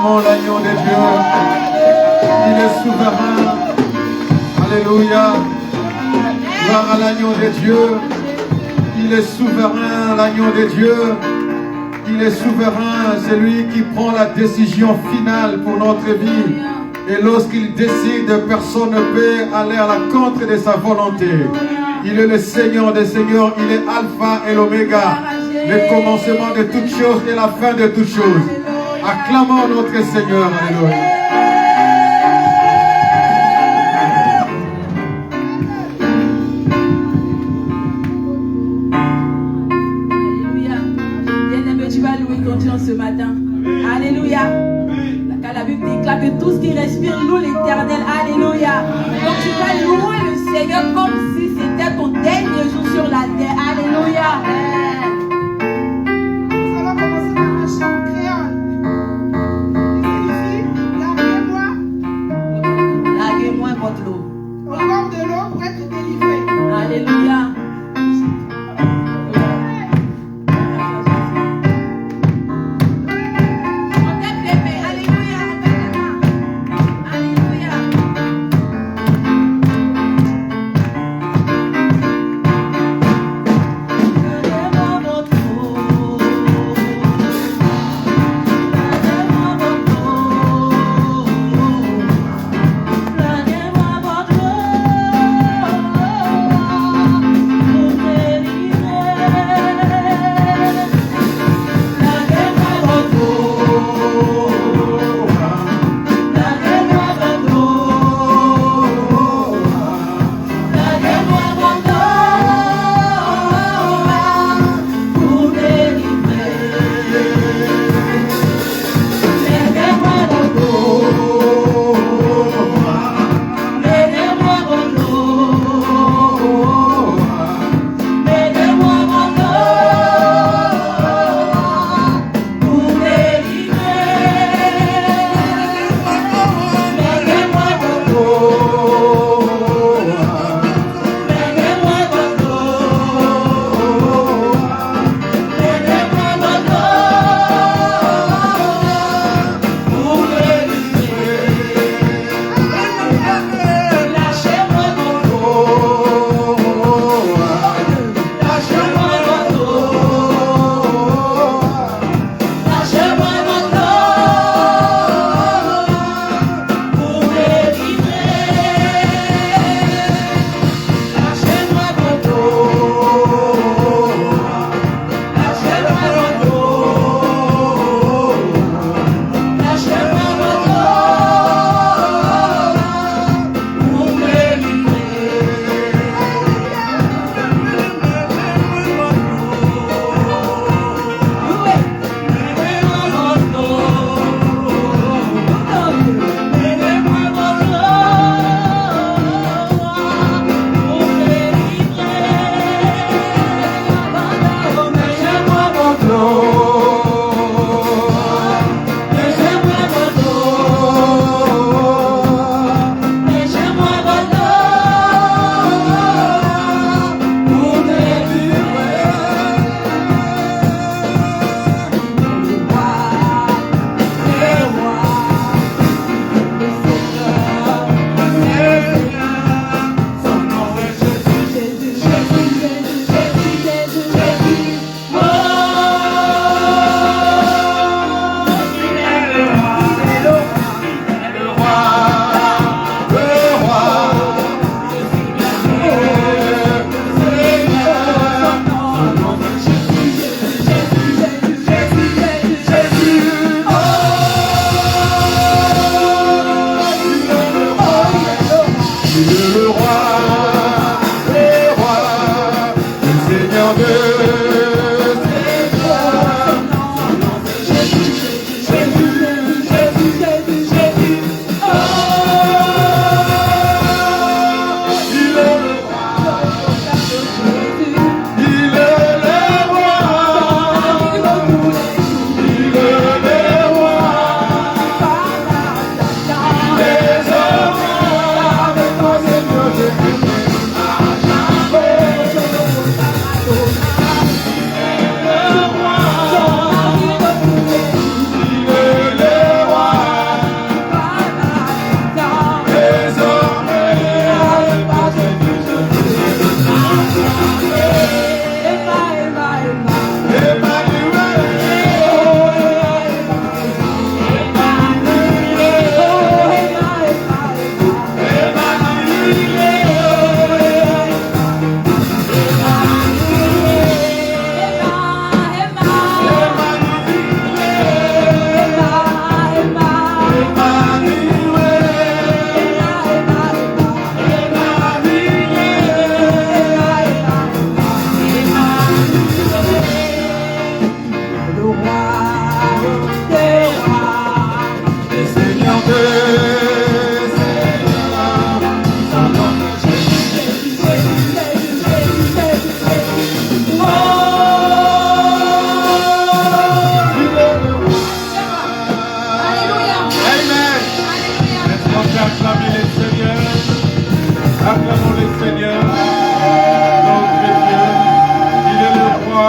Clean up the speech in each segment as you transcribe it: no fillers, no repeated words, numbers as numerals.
Acclamons l'agneau de Dieu. Il est souverain. Alléluia. Gloire à l'agneau de Dieu. Il est souverain, l'agneau de Dieu. Il est souverain, c'est lui qui prend la décision finale pour notre vie. Et lorsqu'il décide, personne ne peut aller à la contre de sa volonté. Il est le Seigneur des Seigneurs, il est Alpha et l'Oméga, le commencement de toutes choses et la fin de toutes choses. Acclamons notre Seigneur. Alléluia. Ce matin. Alléluia. Car la Bible déclare que tout ce qui respire loue l'Éternel. Alléluia. Donc tu vas louer le Seigneur comme si c'était ton dernier jour sur la terre. Alléluia. Nous allons commencer par un chant créole. Laguez-moi votre eau. Au bord de l'eau pour être délivré. Alléluia.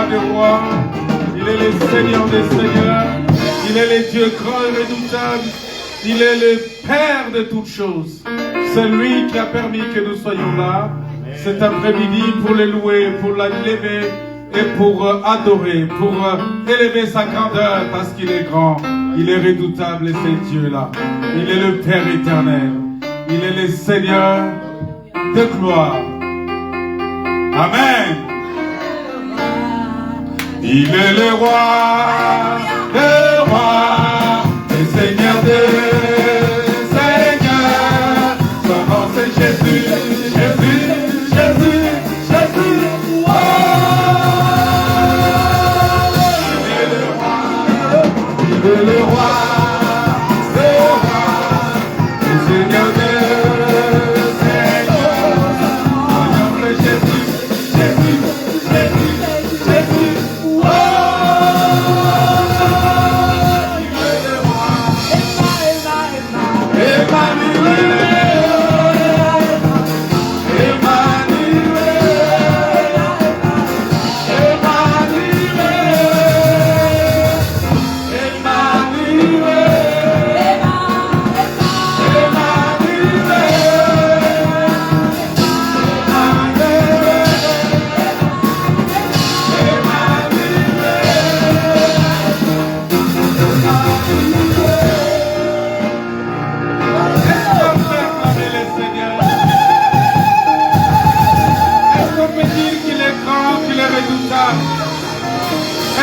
roi des rois. Il est le Seigneur des seigneurs. Il est le Dieu grand et redoutable. Il est le Père de toutes choses. C'est lui qui a permis que nous soyons là cet après-midi pour le louer, pour l'élever et pour adorer, pour élever sa grandeur parce qu'il est grand. Il est redoutable et c'est Dieu là. Il est le Père éternel. Il est le Seigneur de gloire. Amen. Il est le roi, le Seigneur des seigneurs. Son nom c'est Jésus, Jésus, Jésus, Jésus. Oh, il est le roi, le Seigneur des seigneurs. Son nom c'est Jésus, Jésus, Jésus, Jésus. Oh,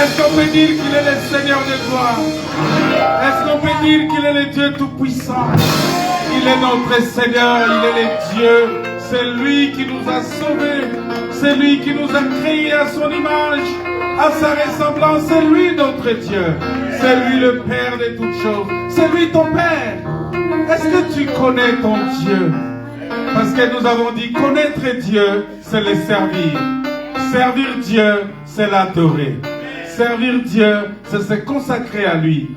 est-ce qu'on peut dire qu'il est le Seigneur de gloire? Est-ce qu'on peut dire qu'il est le Dieu tout-puissant? Il est notre Seigneur, il est le Dieu. C'est lui qui nous a sauvés. C'est lui qui nous a créés à son image, à sa ressemblance. C'est lui notre Dieu. C'est lui le Père de toutes choses. C'est lui ton Père. Est-ce que tu connais ton Dieu? Parce que nous avons dit connaître Dieu, c'est le servir. Servir Dieu, c'est l'adorer. Servir Dieu, c'est se consacrer à lui.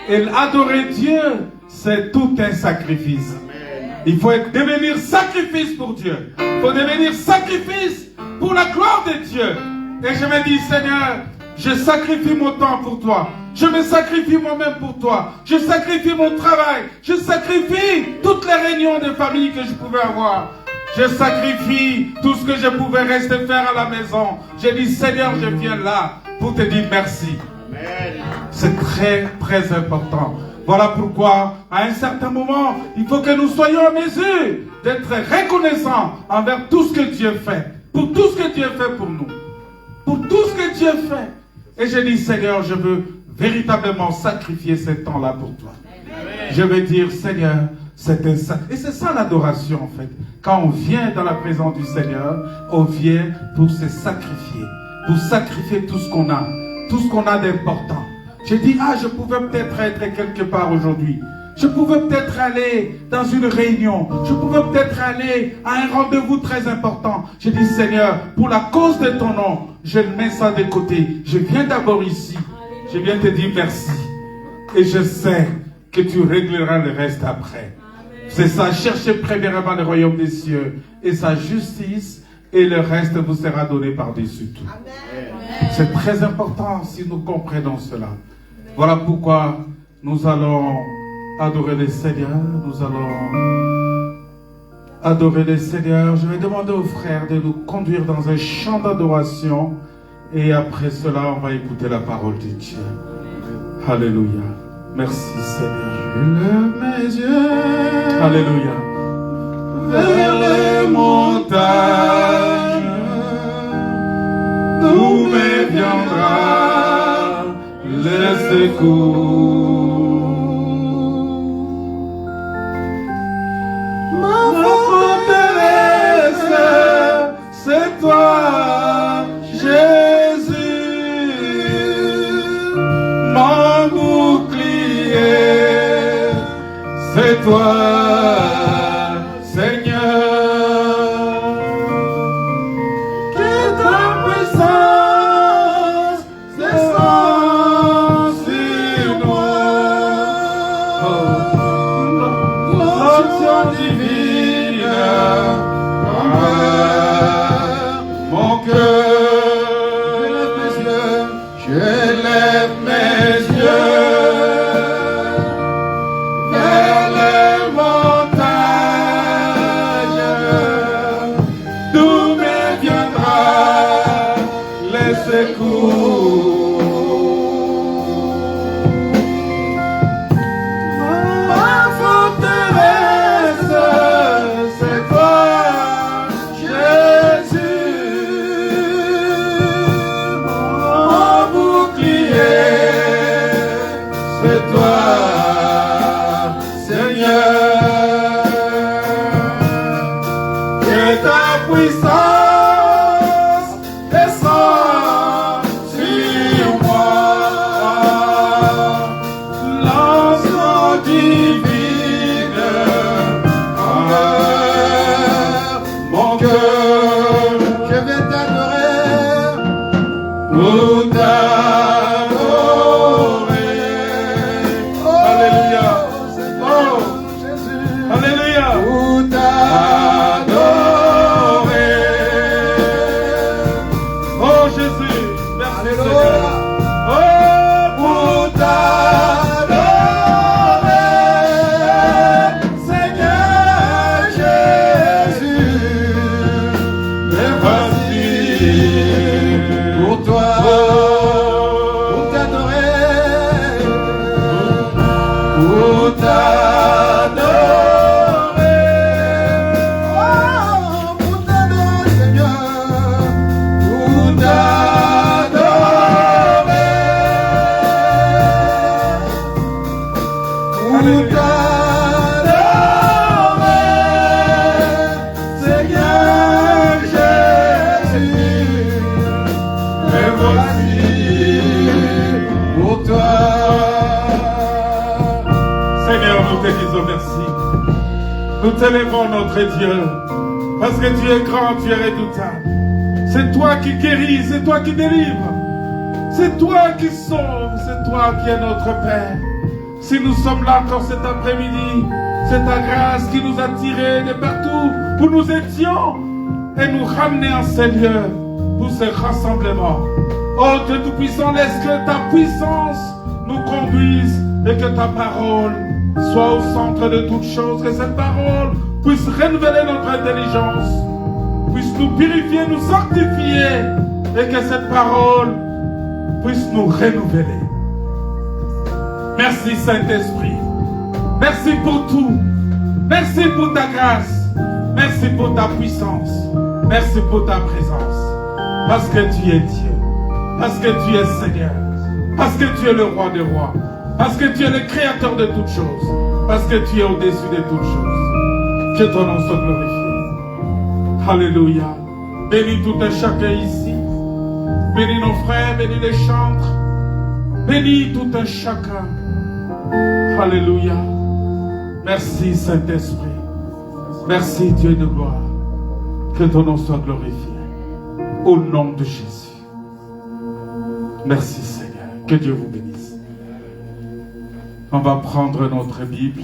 Et adorer Dieu, c'est tout un sacrifice. Il faut devenir sacrifice pour Dieu. Il faut devenir sacrifice pour la gloire de Dieu. Et je me dis, Seigneur, je sacrifie mon temps pour toi. Je me sacrifie moi-même pour toi. Je sacrifie mon travail. Je sacrifie toutes les réunions de famille que je pouvais avoir. Je sacrifie tout ce que je pouvais rester faire à la maison. Je dis, Seigneur, je viens là pour te dire merci. C'est très, très important. Voilà pourquoi, à un certain moment, il faut que nous soyons en mesure d'être reconnaissants envers tout ce que Dieu fait. Pour tout ce que Dieu fait pour nous. Pour tout ce que Dieu fait. Et je dis, Seigneur, je veux véritablement sacrifier ce temps-là pour toi. Je veux dire, Seigneur, c'est un sacrifice. Et c'est ça l'adoration, en fait. Quand on vient dans la présence du Seigneur, on vient pour se sacrifier. Pour sacrifier tout ce qu'on a. Tout ce qu'on a d'important. Je dis, je pouvais peut-être être quelque part aujourd'hui. Je pouvais peut-être aller dans une réunion. Je pouvais peut-être aller à un rendez-vous très important. Je dis, Seigneur, pour la cause de ton nom, je mets ça de côté. Je viens d'abord ici. Je viens te dire merci. Et je sais que tu régleras le reste après. C'est ça, cherchez premièrement le royaume des cieux et sa justice, et le reste vous sera donné par-dessus tout. C'est très important si nous comprenons cela. Voilà pourquoi nous allons adorer le Seigneur. Nous allons adorer le Seigneur. Je vais demander aux frères de nous conduire dans un chant d'adoration. Et après cela, on va écouter la parole de Dieu. Alléluia. Merci Seigneur. Je lève mes yeux. Alléluia. Vers les montagnes, d'où me viendra le secours. Ma forteresse, c'est toi, Jésus. Mon bouclier, c'est toi, Seigneur. Que ta puissance descende sur moi. L'onction divine envers mon cœur. Nous t'élèvons notre Dieu, parce que tu es grand, tu es redoutable. C'est toi qui guéris, c'est toi qui délivres. C'est toi qui sauves, c'est toi qui es notre Père. Si nous sommes là encore cet après-midi, c'est ta grâce qui nous a tirés de partout où nous étions et nous ramener en ces lieux pour ce rassemblement. Oh Dieu Tout-Puissant, laisse que ta puissance nous conduise et que ta parole soit au centre de toutes choses, que cette parole puisse renouveler notre intelligence, puisse nous purifier, nous sanctifier, et que cette parole puisse nous renouveler. Merci Saint-Esprit. Merci pour tout. Merci pour ta grâce. Merci pour ta puissance. Merci pour ta présence. Parce que tu es Dieu. Parce que tu es Seigneur. Parce que tu es le roi des rois. Parce que tu es le créateur de toutes choses. Parce que tu es au-dessus de toutes choses. Que ton nom soit glorifié. Alléluia. Bénis tout un chacun ici. Bénis nos frères, bénis les chantres. Bénis tout un chacun. Alléluia. Merci Saint-Esprit. Merci Dieu de gloire. Que ton nom soit glorifié. Au nom de Jésus. Merci Seigneur. Que Dieu vous bénisse. On va prendre notre Bible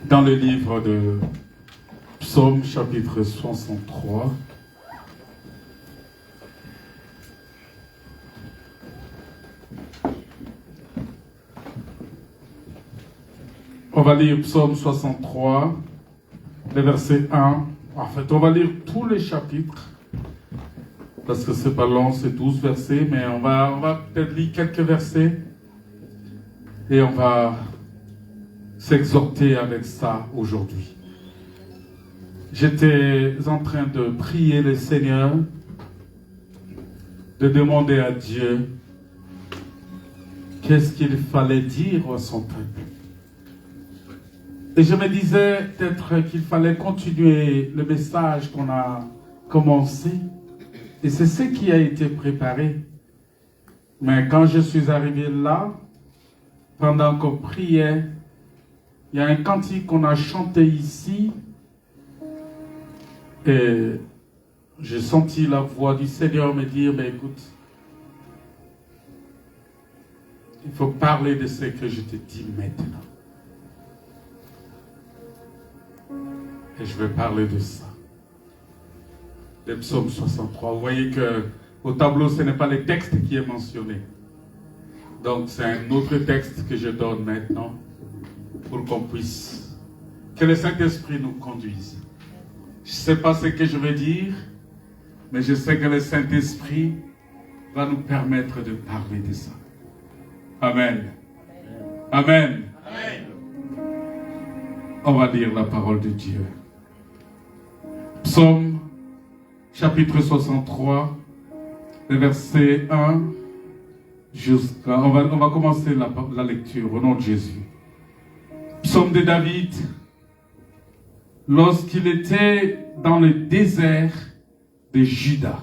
dans le livre de Psaume chapitre 63. On va lire Psaume 63, le verset 1. En fait, on va lire tous les chapitres, parce que c'est pas long, c'est 12 versets, mais on va peut-être lire quelques versets, et on va s'exhorter avec ça aujourd'hui. J'étais en train de prier le Seigneur, de demander à Dieu qu'est-ce qu'il fallait dire à son peuple. Et je me disais peut-être qu'il fallait continuer le message qu'on a commencé. Et c'est ce qui a été préparé. Mais quand je suis arrivé là, pendant qu'on priait, il y a un cantique qu'on a chanté ici. Et j'ai senti la voix du Seigneur me dire, mais écoute, il faut parler de ce que je te dis maintenant. Et je vais parler de ça. Le psaume 63. Vous voyez qu'au tableau, ce n'est pas le texte qui est mentionné. Donc, c'est un autre texte que je donne maintenant pour qu'on puisse, que le Saint-Esprit nous conduise. Je ne sais pas ce que je vais dire, mais je sais que le Saint-Esprit va nous permettre de parler de ça. Amen. Amen. Amen. On va lire la parole de Dieu. Psaume chapitre 63, le verset 1 jusqu'à... On va commencer la lecture au nom de Jésus. Psaume de David, lorsqu'il était dans le désert de Juda.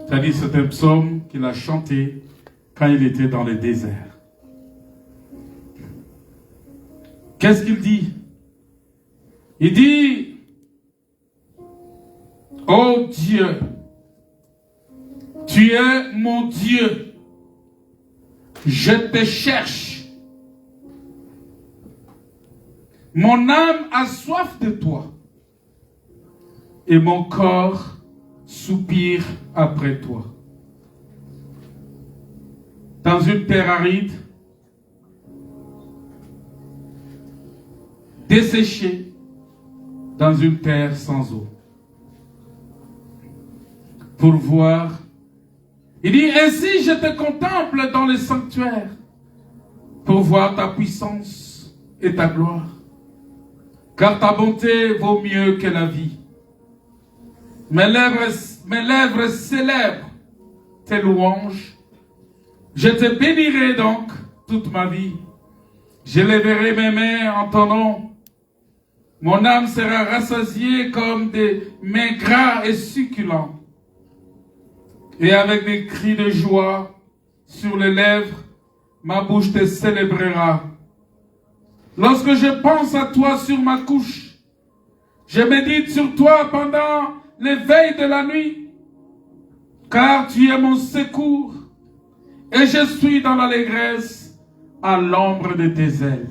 C'est-à-dire c'est un psaume qu'il a chanté quand il était dans le désert. Qu'est-ce qu'il dit? Il dit, ô Dieu, tu es mon Dieu, je te cherche. Mon âme a soif de toi et mon corps soupire après toi. Dans une terre aride, desséchée, dans une terre sans eau. Pour voir, il dit, ainsi je te contemple dans le sanctuaire, pour voir ta puissance et ta gloire. Car ta bonté vaut mieux que la vie. Mes lèvres célèbrent tes louanges. Je te bénirai donc toute ma vie. Je lèverai mes mains en ton nom. Mon âme sera rassasiée comme des mets gras et succulents. Et avec des cris de joie sur les lèvres, ma bouche te célébrera. Lorsque je pense à toi sur ma couche, je médite sur toi pendant les veilles de la nuit, car tu es mon secours, et je suis dans l'allégresse à l'ombre de tes ailes.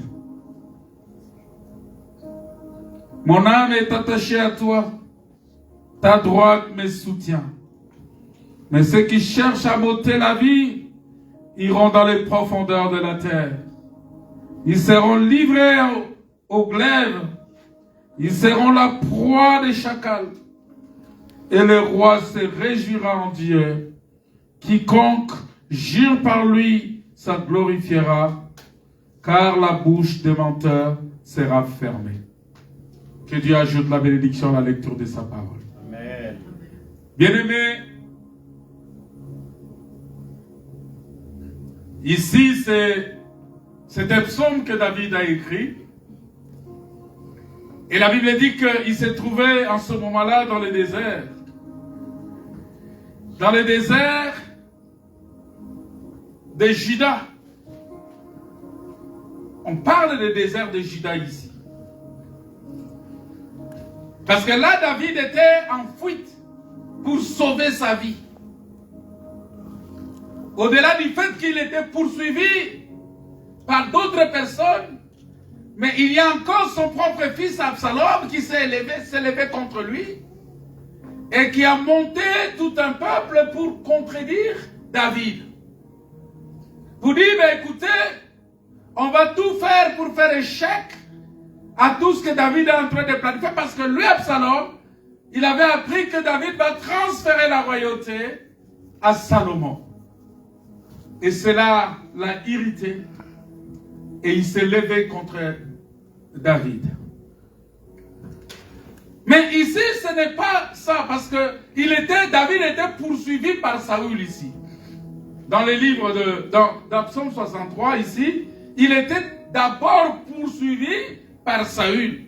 Mon âme est attachée à toi, ta droite me soutient. Mais ceux qui cherchent à m'ôter la vie iront dans les profondeurs de la terre. Ils seront livrés au glaive, ils seront la proie des chacals. Et le roi se réjouira en Dieu. Quiconque jure par lui, ça glorifiera, car la bouche des menteurs sera fermée. Que Dieu ajoute la bénédiction à la lecture de sa parole. Amen. Bien-aimés, ici c'est un psaume que David a écrit. Et la Bible dit qu'il s'est trouvé en ce moment-là dans le désert. Dans le désert de Juda. On parle du désert de Juda ici. Parce que là, David était en fuite pour sauver sa vie. Au-delà du fait qu'il était poursuivi par d'autres personnes, mais il y a encore son propre fils Absalom qui s'est levé contre lui et qui a monté tout un peuple pour contredire David. Pour dire, écoutez, on va tout faire pour faire échec à tout ce que David est en train de planifier, parce que lui, Absalom, il avait appris que David va transférer la royauté à Salomon. Et cela l'a irrité. Et il s'est levé contre David. Mais ici, ce n'est pas ça, parce que David était poursuivi par Saül ici. Dans les livres dans Psaume 63, ici, il était d'abord poursuivi par Saül.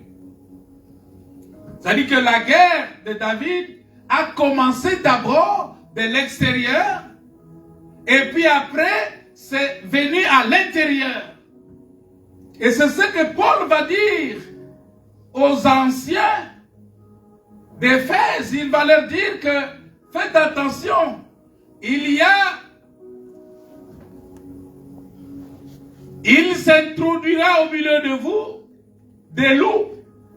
C'est-à-dire que la guerre de David a commencé d'abord de l'extérieur, et puis après, c'est venu à l'intérieur. Et c'est ce que Paul va dire aux anciens d'Éphèse. Il va leur dire que faites attention, il s'introduira au milieu de vous des loups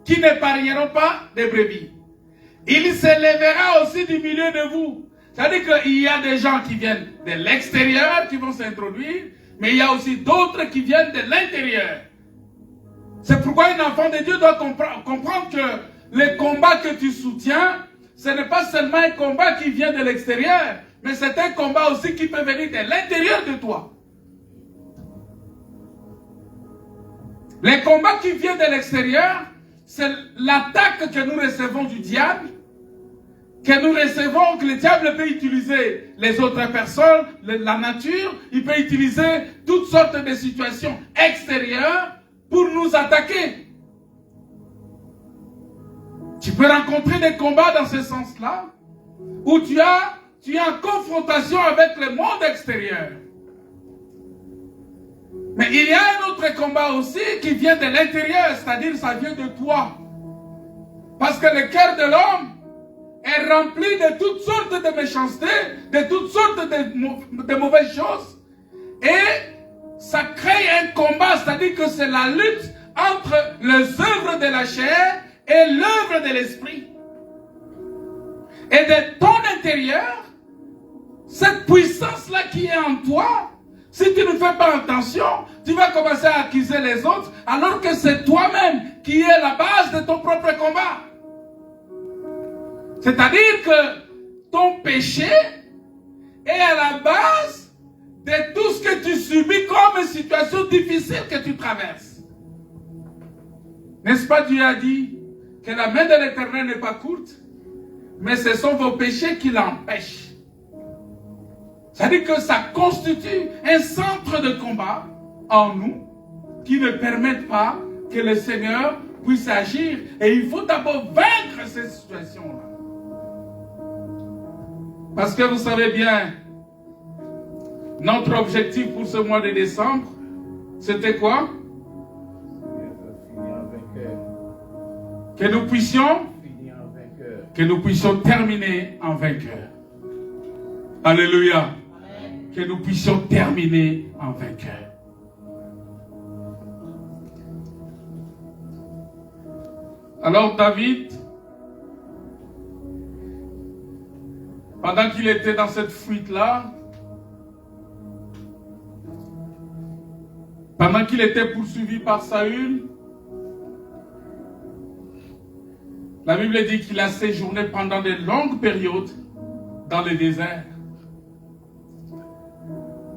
qui ne parieront pas des brebis. Il se lèvera aussi du milieu de vous. C'est-à-dire qu'il y a des gens qui viennent de l'extérieur qui vont s'introduire, mais il y a aussi d'autres qui viennent de l'intérieur. C'est pourquoi un enfant de Dieu doit comprendre que les combats que tu soutiens, ce n'est pas seulement un combat qui vient de l'extérieur, mais c'est un combat aussi qui peut venir de l'intérieur de toi. Les combats qui viennent de l'extérieur, c'est l'attaque que nous recevons du diable, que nous recevons, que le diable peut utiliser les autres personnes, la nature, il peut utiliser toutes sortes de situations extérieures pour nous attaquer. Tu peux rencontrer des combats dans ce sens-là, où tu es en confrontation avec le monde extérieur. Mais il y a un autre combat aussi qui vient de l'intérieur, c'est-à-dire ça vient de toi. Parce que le cœur de l'homme est rempli de toutes sortes de méchanceté, de toutes sortes de mauvaises choses. Et ça crée un combat, c'est-à-dire que c'est la lutte entre les œuvres de la chair et l'œuvre de l'esprit. Et de ton intérieur, cette puissance-là qui est en toi, si tu ne fais pas attention, tu vas commencer à accuser les autres, alors que c'est toi-même qui est la base de ton propre combat. C'est-à-dire que ton péché est à la base de tout ce que tu subis comme situation difficile que tu traverses. N'est-ce pas, Dieu a dit que la main de l'Éternel n'est pas courte, mais ce sont vos péchés qui l'empêchent. C'est-à-dire que ça constitue un centre de combat en nous qui ne permettent pas que le Seigneur puisse agir. Et il faut d'abord vaincre ces situations-là. Parce que vous savez bien, notre objectif pour ce mois de décembre, c'était quoi? Que nous puissions terminer en vainqueur. Alléluia. Que nous puissions terminer en vainqueur. Alors David, pendant qu'il était dans cette fuite-là, pendant qu'il était poursuivi par Saül, la Bible dit qu'il a séjourné pendant de longues périodes dans le désert.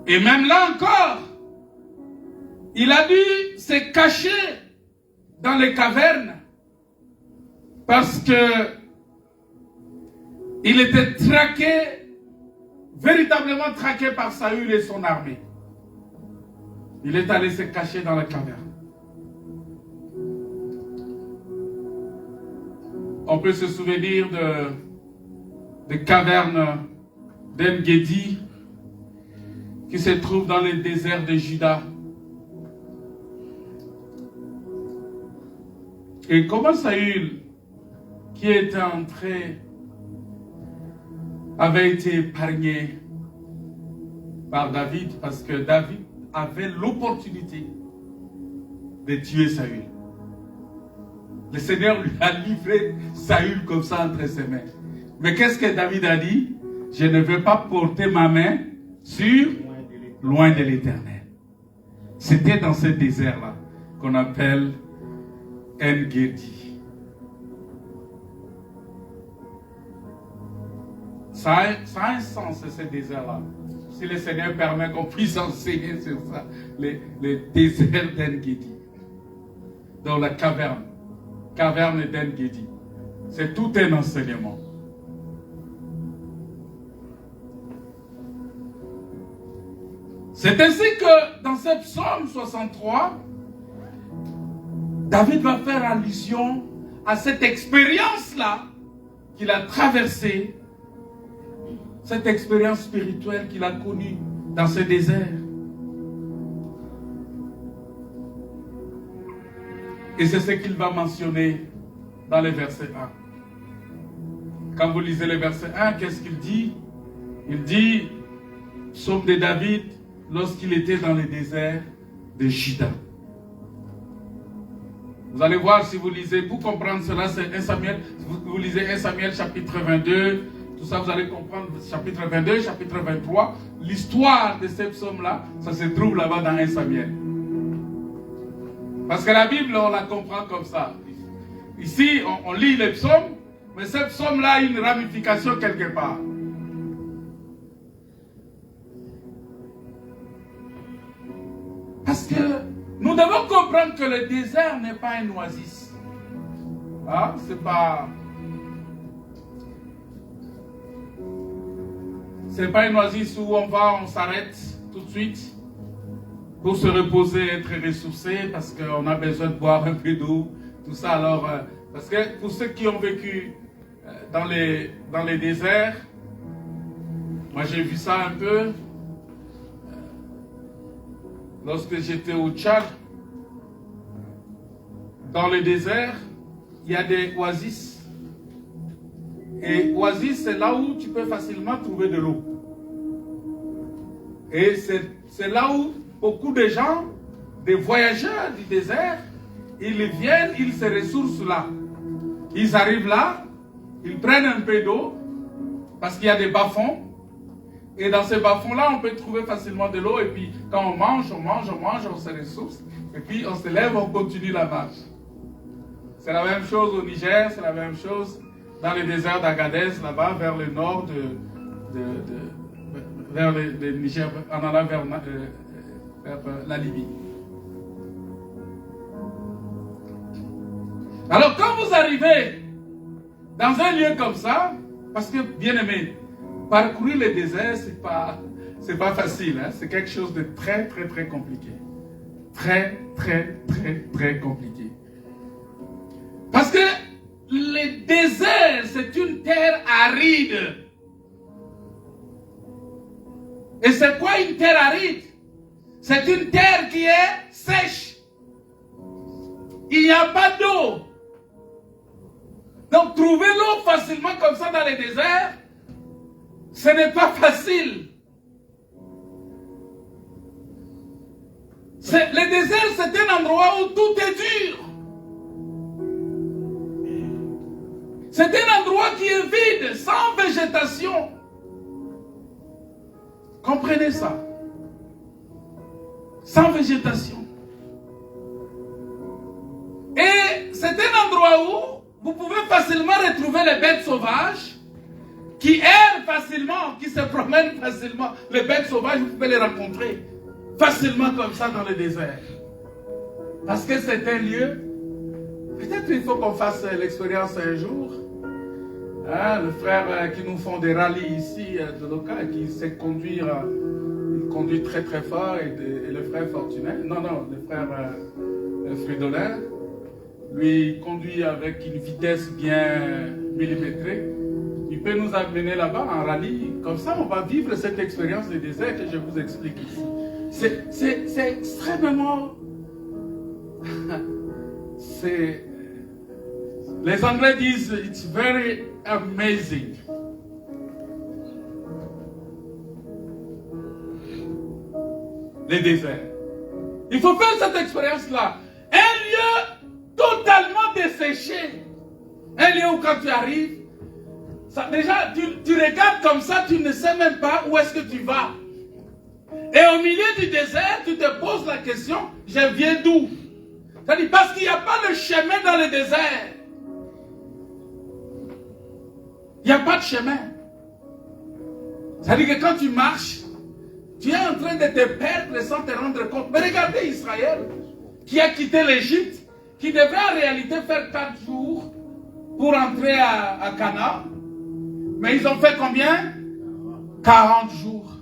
Et même là encore, il a dû se cacher dans les cavernes parce que il était traqué, véritablement traqué par Saül et son armée. Il est allé se cacher dans la caverne. On peut se souvenir de caverne d'En-Gedi qui se trouve dans le désert de Juda. Et comment Saül, qui était entré, avait été épargné par David, parce que David avait l'opportunité de tuer Saül. Le Seigneur lui a livré Saül comme ça entre ses mains. Mais qu'est-ce que David a dit? Je ne veux pas porter ma main sur loin de l'Éternel. C'était dans ce désert-là qu'on appelle En-Gedi. Ça a un sens, ce désert-là. Si le Seigneur permet qu'on puisse enseigner sur ça, le désert d'En-Gedi. Dans la caverne d'En-Gedi. C'est tout un enseignement. C'est ainsi que dans ce psaume 63, David va faire allusion à cette expérience-là qu'il a traversée, cette expérience spirituelle qu'il a connue dans ce désert. Et c'est ce qu'il va mentionner dans le verset 1. Quand vous lisez le verset 1, qu'est-ce qu'il dit? Il dit, psaume de David, lorsqu'il était dans le désert de Juda. Vous allez voir si vous lisez, pour comprendre cela, c'est 1 Samuel, vous lisez 1 Samuel chapitre 22, tout ça vous allez comprendre, chapitre 22, chapitre 23, l'histoire de ces psaumes-là, ça se trouve là-bas dans 1 Samuel. Parce que la Bible, on la comprend comme ça. Ici, on lit les psaumes, Mais cette somme-là a une ramification quelque part. Parce que nous devons comprendre que le désert n'est pas une oasis. Ah, c'est pas une oasis où on s'arrête tout de suite pour se reposer, être ressourcé, parce qu'on a besoin de boire un peu d'eau, tout ça. Alors, parce que pour ceux qui ont vécu dans les déserts, moi j'ai vu ça un peu. Lorsque j'étais au Tchad, dans le désert, il y a des oasis. Et oasis, c'est là où tu peux facilement trouver de l'eau. Et c'est là où beaucoup de gens, des voyageurs du désert, ils viennent, ils se ressourcent là. Ils arrivent là, ils prennent un peu d'eau, parce qu'il y a des bas-fonds. Et dans ces bas-fonds-là, on peut trouver facilement de l'eau. Et puis, quand on mange, on se ressource. Et puis, on se lève, on continue la marche. C'est la même chose au Niger, c'est la même chose dans le désert d'Agadez, là-bas, vers le nord vers le Niger, en allant vers la Libye. Alors, quand vous arrivez dans un lieu comme ça, parce que, bien aimé, parcourir le désert, c'est pas facile. Hein? C'est quelque chose de très, très, très compliqué. Très, très, très, très compliqué. Parce que le désert, c'est une terre aride. Et c'est quoi une terre aride? C'est une terre qui est sèche. Il n'y a pas d'eau. Donc, trouver l'eau facilement comme ça dans les déserts, ce n'est pas facile. Le désert, c'est un endroit où tout est dur. C'est un endroit qui est vide, sans végétation. Comprenez ça. Sans végétation. Et c'est un endroit où vous pouvez facilement retrouver les bêtes sauvages qui errent facilement, qui se promènent facilement. Les bêtes sauvages, vous pouvez les rencontrer facilement comme ça dans le désert. Parce que c'est un lieu, peut-être il faut qu'on fasse l'expérience un jour. Hein, le frère qui nous font des rallyes ici, de local, qui sait conduire, il conduit très très fort, et le frère Fortuné, le frère Fridolin, lui il conduit avec une vitesse bien millimétrée. Il peut nous amener là-bas en rallye. Comme ça, on va vivre cette expérience de désert que je vous explique ici. C'est extrêmement... Les Anglais disent « It's very amazing ». Les déserts. Il faut faire cette expérience-là. Un lieu totalement desséché. Un lieu où quand tu arrives, ça, déjà, tu regardes comme ça, tu ne sais même pas où est-ce que tu vas. Et au milieu du désert, tu te poses la question, je viens d'où? C'est-à-dire parce qu'il n'y a pas de chemin dans le désert. Il n'y a pas de chemin. C'est-à-dire que quand tu marches, tu es en train de te perdre sans te rendre compte. Mais regardez Israël, qui a quitté l'Égypte, qui devait en réalité faire 4 jours pour entrer à Canaan. Mais ils ont fait combien? 40 jours.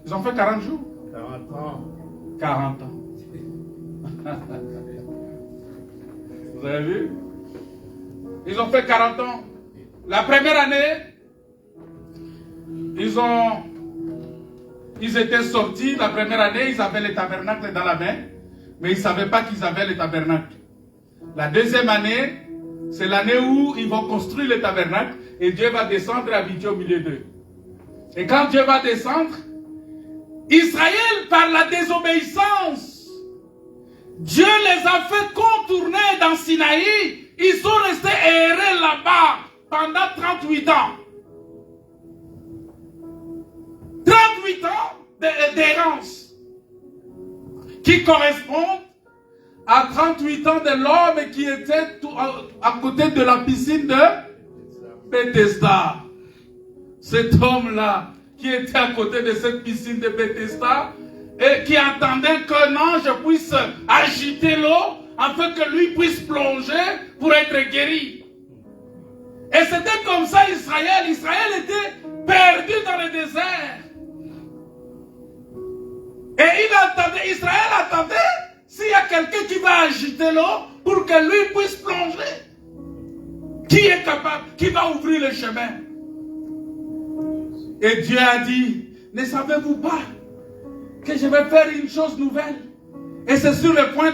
Ils ont fait 40 jours? 40 ans. 40 ans. Vous avez vu? Ils ont fait 40 ans. La première année, ils étaient sortis. La première année, ils avaient le tabernacle dans la main, mais ils ne savaient pas qu'ils avaient le tabernacle. La deuxième année, c'est l'année où ils vont construire le tabernacle et Dieu va descendre et habiter au milieu d'eux. Et quand Dieu va descendre, Israël, par la désobéissance, Dieu les a fait contourner dans Sinaï. Ils sont restés errés là-bas pendant 38 ans. 38 ans d'errance qui correspondent à 38 ans de l'homme qui était à côté de la piscine de Bethesda. Cet homme-là, qui était à côté de cette piscine de Bethesda, et qui attendait qu'un ange puisse agiter l'eau, afin que lui puisse plonger pour être guéri. Et c'était comme ça Israël. Israël était perdu dans le désert. Et Israël attendait s'il y a quelqu'un qui va agiter l'eau pour que lui puisse plonger. Qui est capable? Qui va ouvrir le chemin? Et Dieu a dit, ne savez-vous pas que je vais faire une chose nouvelle? Et c'est sur le point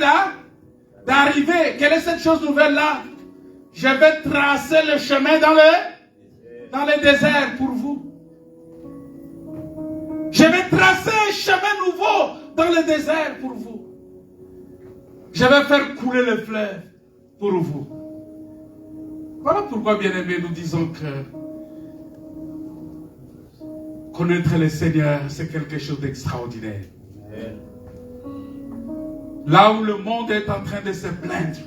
d'arriver. Quelle est cette chose nouvelle-là? Je vais tracer le chemin dans le désert pour vous. Je vais tracer un chemin nouveau dans le désert pour vous. Je vais faire couler le fleuve pour vous. Voilà pourquoi, bien-aimés, nous disons que connaître le Seigneur, c'est quelque chose d'extraordinaire. Là où le monde est en train de se plaindre,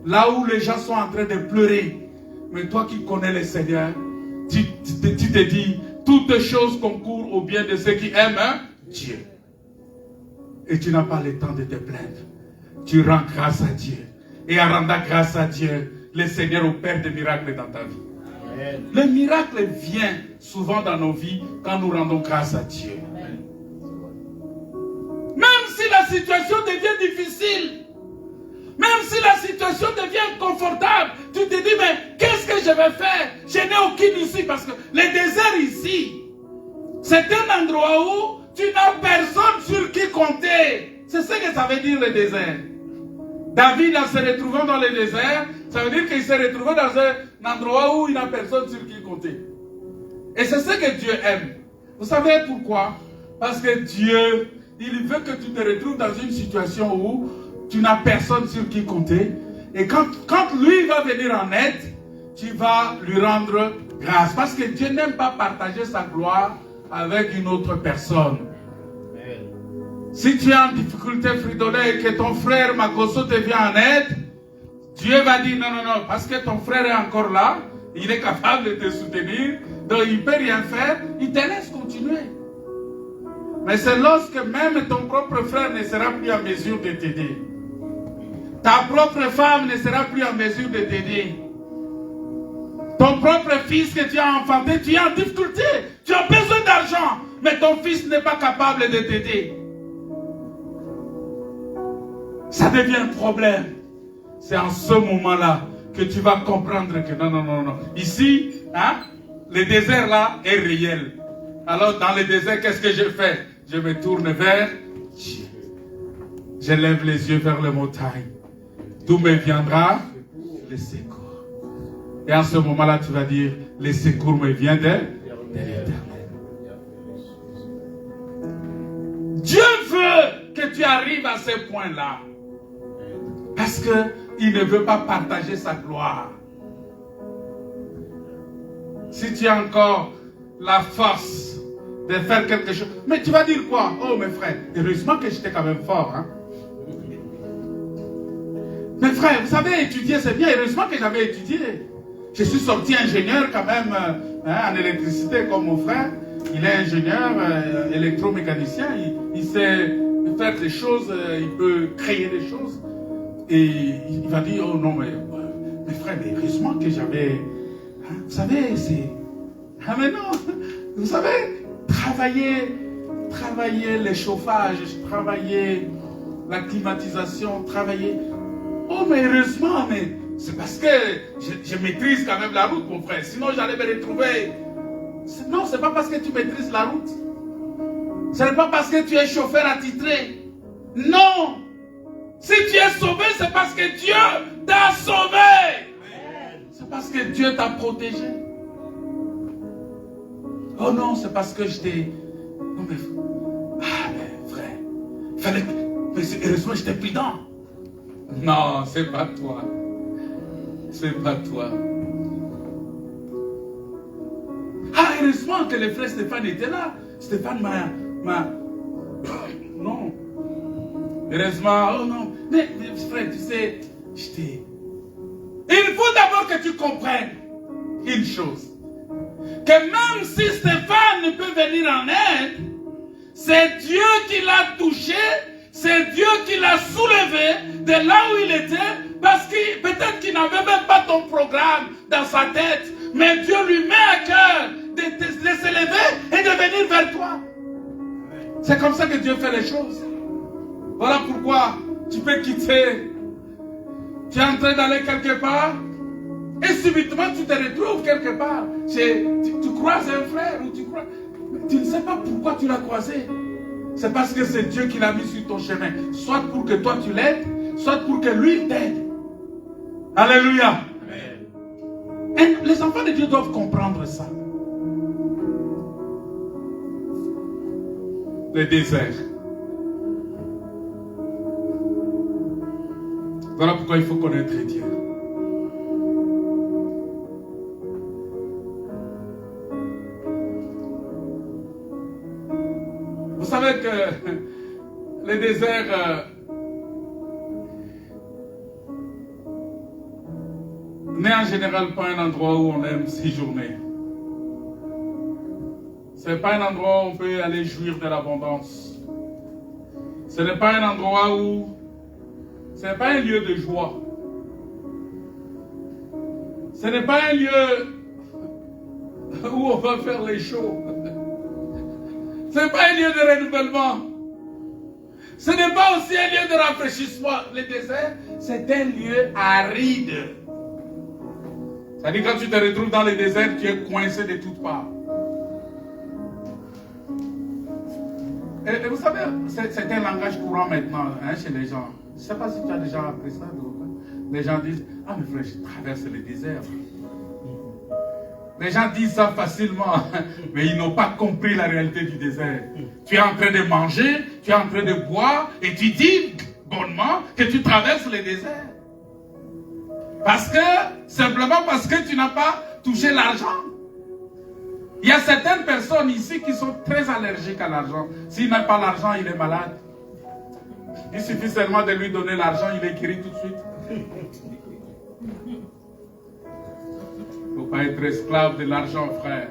là où les gens sont en train de pleurer, mais toi qui connais le Seigneur, tu te dis, toutes choses concourent au bien de ceux qui aiment Dieu. Et tu n'as pas le temps de te plaindre. Tu rends grâce à Dieu. Et en rendant grâce à Dieu, le Seigneur opère des miracles dans ta vie. Amen. Le miracle vient souvent dans nos vies quand nous rendons grâce à Dieu. Amen. Même si la situation devient difficile, même si la situation devient inconfortable, tu te dis, mais qu'est-ce que je vais faire? Je n'ai aucune issue parce que le désert ici, c'est un endroit où tu n'as personne sur qui compter. C'est ce que ça veut dire le désert. David, en se retrouvant dans le désert, ça veut dire qu'il s'est retrouvé dans un endroit où il n'a personne sur qui compter. Et c'est ce que Dieu aime. Vous savez pourquoi? Parce que Dieu, il veut que tu te retrouves dans une situation où tu n'as personne sur qui compter. Et quand lui va venir en aide, tu vas lui rendre grâce. Parce que Dieu n'aime pas partager sa gloire avec une autre personne. Si tu es en difficulté, Fridolin, et que ton frère Makoso te vient en aide, Dieu va dire non, parce que ton frère est encore là, il est capable de te soutenir, donc il ne peut rien faire, il te laisse continuer. Mais c'est lorsque même ton propre frère ne sera plus en mesure de t'aider. Ta propre femme ne sera plus en mesure de t'aider. Ton propre fils que tu as enfanté, tu es en difficulté. Tu as besoin d'argent, mais ton fils n'est pas capable de t'aider. Ça devient un problème. C'est en ce moment-là que tu vas comprendre que non. Ici, le désert là est réel. Alors dans le désert, qu'est-ce que je fais? Je me tourne vers Dieu. Je lève les yeux vers les montagnes. D'où me viendra le secours. Et en ce moment-là, tu vas dire, le secours me vient de l'Éternel. Dieu veut que tu arrives à ce point-là. Parce qu'il ne veut pas partager sa gloire. Si tu as encore la force de faire quelque chose, mais tu vas dire quoi? Oh mes frères, heureusement que j'étais quand même fort. Mes frères, vous savez, étudier c'est bien, heureusement que j'avais étudié. Je suis sorti ingénieur quand même en électricité comme mon frère. Il est ingénieur, électromécanicien, il sait faire des choses, il peut créer des choses. Et il va dire, oh non, mes frères, mais heureusement que j'avais... vous savez, c'est... mais non, vous savez, travailler le chauffage, travailler la climatisation, travailler... Oh, mais heureusement, mais c'est parce que je maîtrise quand même la route, mon frère. Sinon, j'allais me retrouver... Non, c'est pas parce que tu maîtrises la route. Ce n'est pas parce que tu es chauffeur attitré. Non! Si tu es sauvé, c'est parce que Dieu t'a sauvé. C'est parce que Dieu t'a protégé. Oh non, c'est parce que je t'ai... Non mais... mais frère, mais heureusement j'étais prudent. Non, c'est pas toi. C'est pas toi. Heureusement que le frère Stéphane était là. Stéphane m'a... Non. Heureusement, oh non. Mais frère, tu sais, il faut d'abord que tu comprennes une chose. Que même si Stéphane ne peut venir en aide, c'est Dieu qui l'a touché, c'est Dieu qui l'a soulevé de là où il était, parce que peut-être qu'il n'avait même pas ton programme dans sa tête, mais Dieu lui met à cœur de se lever et de venir vers toi. C'est comme ça que Dieu fait les choses. Voilà pourquoi tu peux quitter. Tu es en train d'aller quelque part et subitement tu te retrouves quelque part. Tu croises un frère ou tu crois. Tu ne sais pas pourquoi tu l'as croisé. C'est parce que c'est Dieu qui l'a mis sur ton chemin. Soit pour que toi tu l'aides, soit pour que lui t'aide. Alléluia. Et les enfants de Dieu doivent comprendre ça. Le désert. Voilà pourquoi il faut connaître Dieu. Vous savez que le désert n'est en général pas un endroit où on aime séjourner. Ce n'est pas un endroit où on peut aller jouir de l'abondance. Ce n'est pas un endroit où... Ce n'est pas un lieu de joie. Ce n'est pas un lieu où on va faire les shows. Ce n'est pas un lieu de renouvellement. Ce n'est pas aussi un lieu de rafraîchissement. Le désert, c'est un lieu aride. C'est-à-dire quand tu te retrouves dans le désert, tu es coincé de toutes parts. Et vous savez, c'est un langage courant maintenant chez les gens. Je ne sais pas si tu as déjà appris ça. Les gens disent, ah mais frère, je traverse le désert. Les gens disent ça facilement, mais ils n'ont pas compris la réalité du désert. Tu es en train de manger, tu es en train de boire, et tu dis bonnement que tu traverses le désert. Simplement parce que tu n'as pas touché l'argent. Il y a certaines personnes ici qui sont très allergiques à l'argent. S'il n'a pas l'argent, il est malade. Il suffit seulement de lui donner l'argent, il est guéri tout de suite. Il ne faut pas être esclave de l'argent, frère.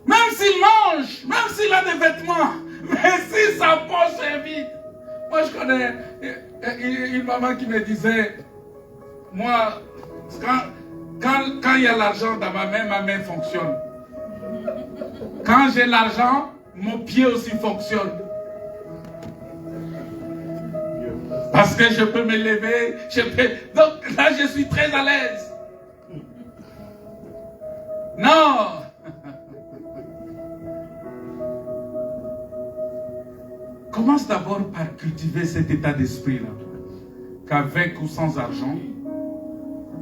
Même s'il mange, même s'il a des vêtements, mais si sa poche est vide. Moi, je connais une maman qui me disait, moi, quand il y a l'argent dans ma main fonctionne. Quand j'ai l'argent, mon pied aussi fonctionne. Parce que je peux me lever, donc là je suis très à l'aise. Non. Commence d'abord par cultiver cet état d'esprit-là. Qu'avec ou sans argent,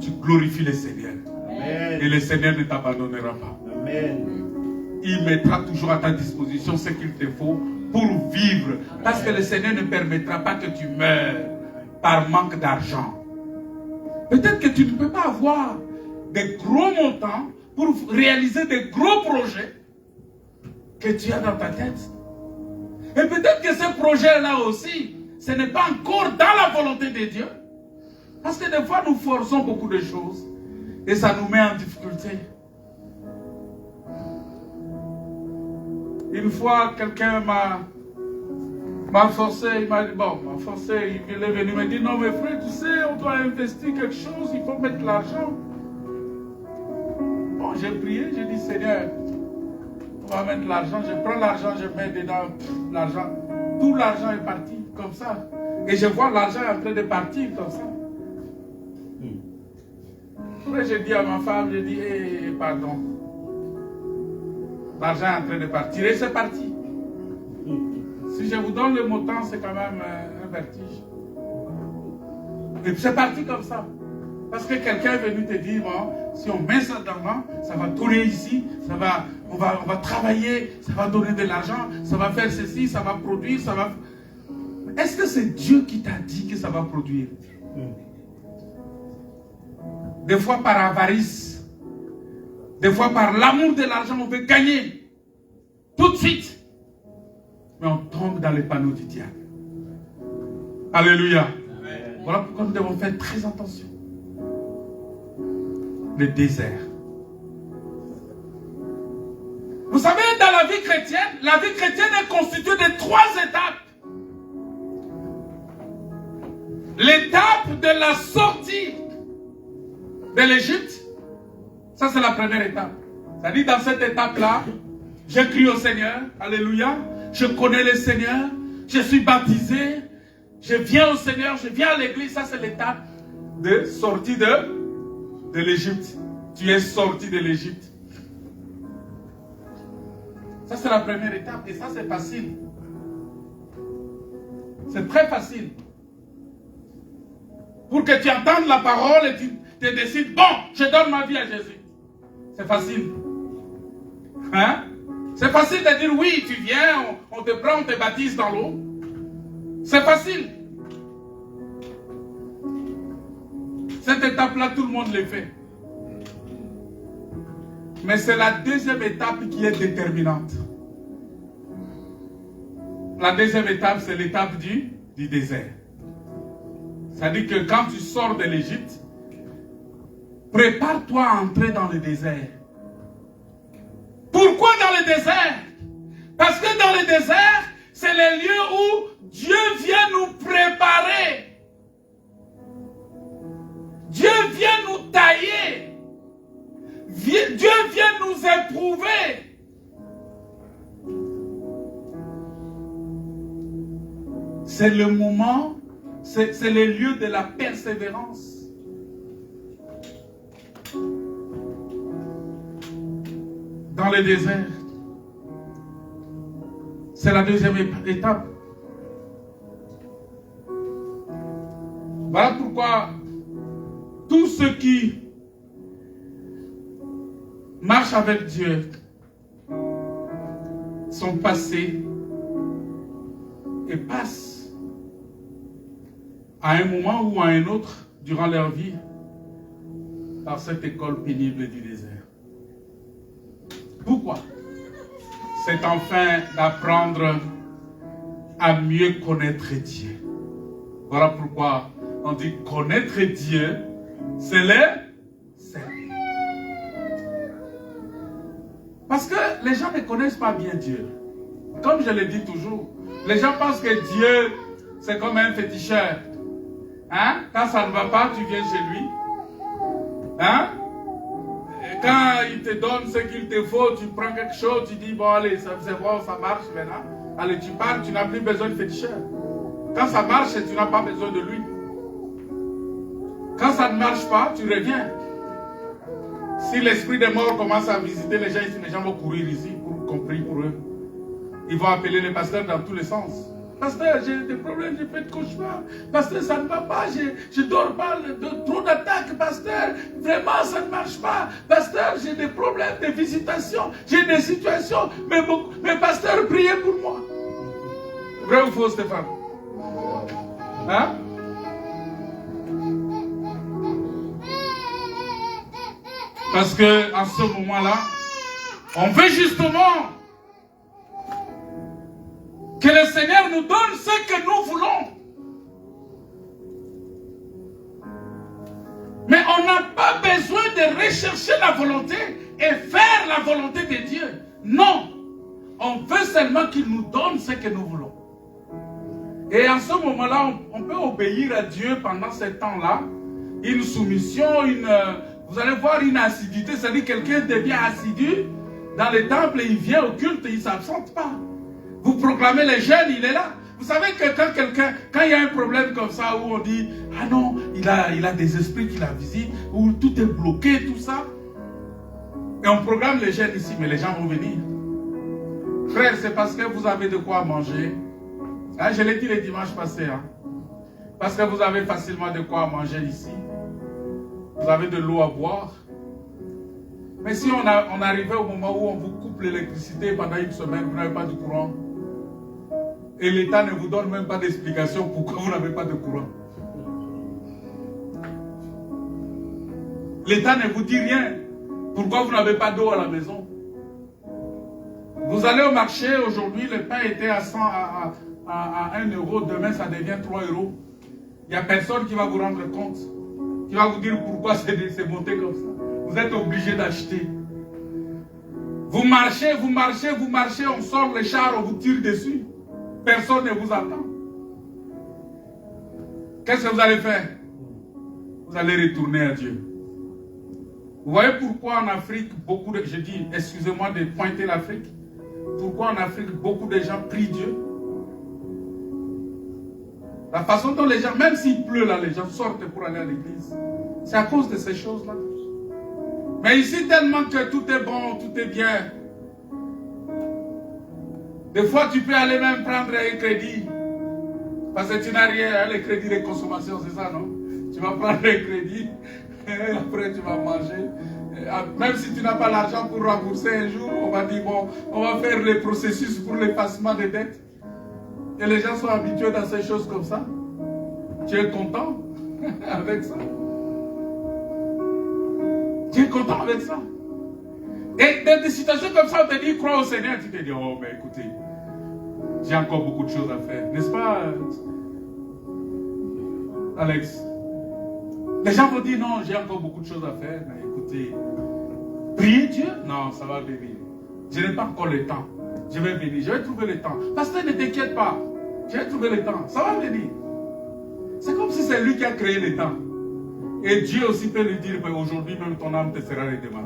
tu glorifies le Seigneur. Amen. Et le Seigneur ne t'abandonnera pas. Amen. Il mettra toujours à ta disposition ce qu'il te faut pour vivre. Parce que le Seigneur ne permettra pas que tu meurs par manque d'argent. Peut-être que tu ne peux pas avoir de gros montants pour réaliser de gros projets que tu as dans ta tête. Et peut-être que ce projet-là aussi, ce n'est pas encore dans la volonté de Dieu. Parce que des fois, nous forçons beaucoup de choses et ça nous met en difficulté. Une fois, quelqu'un m'a forcé, il m'a dit, bon, m'a forcé, il est venu me dire, non mais frère, tu sais, on doit investir quelque chose, il faut mettre l'argent. Bon, j'ai prié, j'ai dit, Seigneur, on va mettre l'argent, je prends l'argent, je mets dedans l'argent. Tout l'argent est parti comme ça. Et je vois l'argent en train de partir comme ça. Après, j'ai dit à ma femme, j'ai dit, pardon. L'argent est en train de partir et c'est parti. Si je vous donne le montant, c'est quand même un vertige. Et c'est parti comme ça. Parce que quelqu'un est venu te dire, bon, si on met ça dedans, ça va tourner ici, on va travailler, ça va donner de l'argent, ça va faire ceci, ça va produire, ça va... Est-ce que c'est Dieu qui t'a dit que ça va produire? Des fois par avarice, des fois par l'amour de l'argent, on veut gagner tout de suite. mais on tombe dans les panneaux du diable. Alléluia. Voilà pourquoi nous devons faire très attention. Le désert. Vous savez, dans la vie chrétienne est constituée de 3 étapes. L'étape de la sortie de l'Égypte, ça c'est la première étape. C'est-à-dire dans cette étape-là, je crie au Seigneur, alléluia, je connais le Seigneur, je suis baptisé, je viens au Seigneur, je viens à l'église, ça c'est l'étape de sortie de l'Égypte. Tu es sorti de l'Égypte. Ça c'est la première étape et ça c'est facile. C'est très facile. Pour que tu entendes la parole et tu te décides, bon, je donne ma vie à Jésus. C'est facile. Hein? C'est facile de dire oui, tu viens, on te prend, on te baptise dans l'eau. C'est facile. Cette étape-là, tout le monde le fait. Mais c'est la deuxième étape qui est déterminante. La deuxième étape, c'est l'étape du désert. C'est-à-dire que quand tu sors de l'Égypte, prépare-toi à entrer dans le désert. Pourquoi dans le désert? Parce que dans le désert, c'est le lieu où Dieu vient nous préparer. Dieu vient nous tailler. Dieu vient nous éprouver. C'est le moment, c'est le lieu de la persévérance. Dans le désert. C'est la deuxième étape. Voilà pourquoi tous ceux qui marchent avec Dieu sont passés et passent à un moment ou à un autre durant leur vie par cette école pénible du désert. Pourquoi? C'est enfin d'apprendre à mieux connaître Dieu. Voilà pourquoi on dit connaître Dieu, c'est le servir. Parce que les gens ne connaissent pas bien Dieu. Comme je le dis toujours, les gens pensent que Dieu, c'est comme un féticheur. Hein? Quand ça ne va pas, tu viens chez lui. Hein? Et quand il te donne ce qu'il te faut, tu prends quelque chose, tu dis, bon allez, c'est bon, ça marche maintenant. Allez, tu pars, tu n'as plus besoin de féticheur. Quand ça marche, tu n'as pas besoin de lui. Quand ça ne marche pas, tu reviens. Si l'esprit des morts commence à visiter les gens ici, les gens vont courir ici, compris pour eux. Ils vont appeler les pasteurs dans tous les sens. Pasteur, j'ai des problèmes, j'ai fait de cauchemars. Pasteur, ça ne va pas, je ne dors pas, trop d'attaques, pasteur. Vraiment, ça ne marche pas. Pasteur, j'ai des problèmes de visitation, j'ai des situations. Mais pasteur, priez pour moi. Vrai ou faux, Stéphane? Hein? Parce que en ce moment-là, on veut justement que le Seigneur nous donne ce que nous voulons. Mais on n'a pas besoin de rechercher la volonté et faire la volonté de Dieu. Non. On veut seulement qu'il nous donne ce que nous voulons. Et en ce moment-là, on peut obéir à Dieu pendant ce temps-là. Une soumission, vous allez voir une assiduité. C'est-à-dire quelqu'un devient assidu dans le temple et il vient au culte et il ne s'absente pas. Vous proclamez les jeunes, il est là. Vous savez que quand il y a un problème comme ça, où on dit, ah non, il a des esprits qui la visitent, où tout est bloqué, tout ça. Et on programme les jeunes ici, mais les gens vont venir. Frère, c'est parce que vous avez de quoi manger. Hein, je l'ai dit le dimanche passé. Hein. Parce que vous avez facilement de quoi manger ici. Vous avez de l'eau à boire. Mais si on arrivait au moment où on vous coupe l'électricité pendant une semaine, vous n'avez pas de courant. Et l'État ne vous donne même pas d'explication pourquoi vous n'avez pas de courant. L'État ne vous dit rien. Pourquoi vous n'avez pas d'eau à la maison? Vous allez au marché, aujourd'hui, le pain était à 1 euro, demain ça devient 3 euros. Il n'y a personne qui va vous rendre compte, qui va vous dire pourquoi c'est monté comme ça. Vous êtes obligé d'acheter. Vous marchez, on sort les chars, on vous tire dessus. Personne ne vous attend. Qu'est-ce que vous allez faire? Vous allez retourner à Dieu. Vous voyez pourquoi en Afrique, beaucoup de... Je dis, excusez-moi de pointer l'Afrique. Pourquoi en Afrique, beaucoup de gens prient Dieu? La façon dont les gens, même s'il pleut là, les gens sortent pour aller à l'église. C'est à cause de ces choses-là. Mais ici, tellement que tout est bon, tout est bien. Des fois, tu peux aller même prendre un crédit. Parce que tu n'as rien, les crédits de consommation, c'est ça, non? Tu vas prendre un crédit, et après tu vas manger. Même si tu n'as pas l'argent pour rembourser un jour, on va dire, bon, on va faire les processus pour l'effacement des dettes. Et les gens sont habitués dans ces choses comme ça. Tu es content avec ça? Tu es content avec ça? Et dans des situations comme ça, on te dit, crois au Seigneur. Tu te dis, oh, mais écoutez, j'ai encore beaucoup de choses à faire. N'est-ce pas, Alex? Les gens vont dire, non, j'ai encore beaucoup de choses à faire. Mais écoutez, prier Dieu? Non, ça va venir. Je n'ai pas encore le temps. Je vais venir, je vais trouver le temps. Pasteur, ne t'inquiète pas. Je vais trouver le temps. Ça va venir. C'est comme si c'est lui qui a créé le temps. Et Dieu aussi peut lui dire, aujourd'hui même ton âme te sera redémarrée.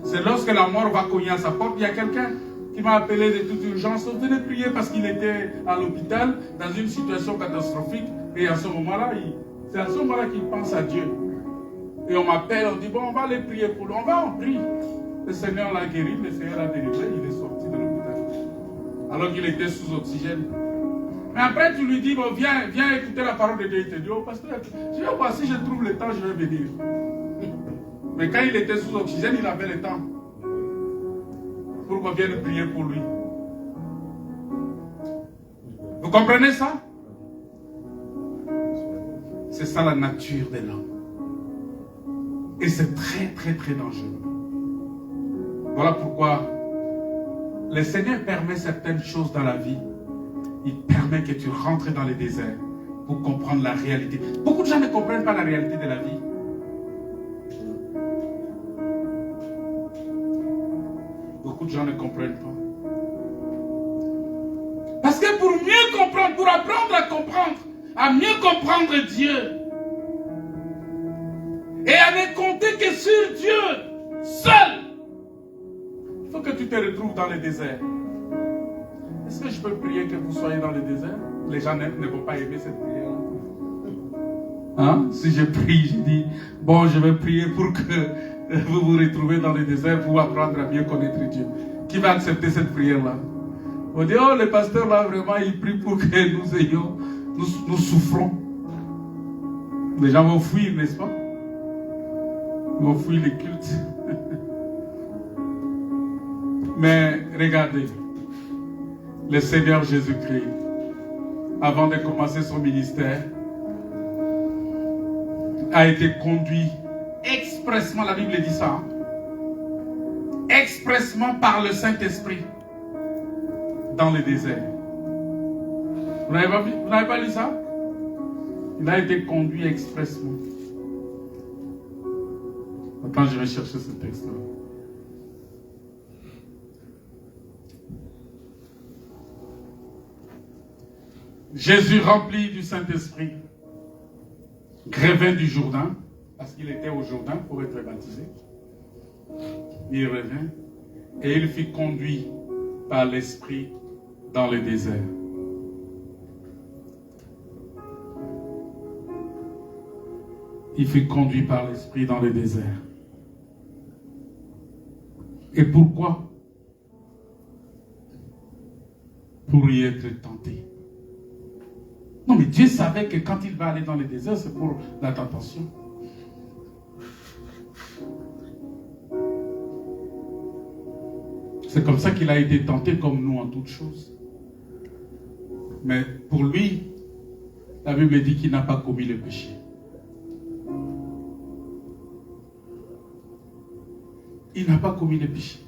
C'est lorsque la mort va cogner à sa porte, il y a quelqu'un qui m'a appelé de toute urgence. On venait prier parce qu'il était à l'hôpital dans une situation catastrophique. Et à ce moment-là, c'est à ce moment-là qu'il pense à Dieu. Et on m'appelle, on dit, bon, on va aller prier pour lui. On va en prier. Le Seigneur l'a guéri, le Seigneur l'a délivré, il est sorti de l'hôpital. Alors qu'il était sous oxygène. Mais après, tu lui dis, bon, viens écouter la parole de Dieu. Il te dit, oh, pasteur, je vais voir si je trouve le temps, je vais venir. Mais quand il était sous oxygène, il avait le temps. Pour qu'on vienne prier pour lui. Vous comprenez ça? C'est ça la nature de l'homme. Et c'est très, très, très dangereux. Voilà pourquoi le Seigneur permet certaines choses dans la vie. Il permet que tu rentres dans les déserts pour comprendre la réalité. Beaucoup de gens ne comprennent pas la réalité de la vie. Beaucoup de gens ne comprennent pas. Parce que pour mieux comprendre, pour apprendre à comprendre, à mieux comprendre Dieu, et à ne compter que sur Dieu seul, il faut que tu te retrouves dans le désert. Est-ce que je peux prier que vous soyez dans le désert? Les gens ne vont pas aimer cette prière. Hein? Si je prie, je dis, bon, je vais prier pour que vous vous retrouvez dans le désert pour apprendre à mieux connaître Dieu. Qui va accepter cette prière-là? On dit, oh, le pasteur là, vraiment, il prie pour que nous souffrons. Les gens vont fuir, n'est-ce pas? Ils vont fuir les cultes. Mais regardez, le Seigneur Jésus-Christ, avant de commencer son ministère, a été conduit expressement, la Bible dit ça, hein, expressement par le Saint-Esprit dans le désert. Vous n'avez pas lu ça? Il a été conduit expressement. Attends, je vais chercher ce texte-là. Jésus rempli du Saint-Esprit revint du Jourdain, parce qu'il était au Jourdain pour être baptisé. Il revint et il fut conduit par l'Esprit dans le désert. Il fut conduit par l'Esprit dans le désert. Et pourquoi? Pour y être tenté. Non, mais Dieu savait que quand il va aller dans le désert, c'est pour la tentation. C'est comme ça qu'il a été tenté comme nous en toutes choses. Mais pour lui, la Bible dit qu'il n'a pas commis le péché. Il n'a pas commis le péché.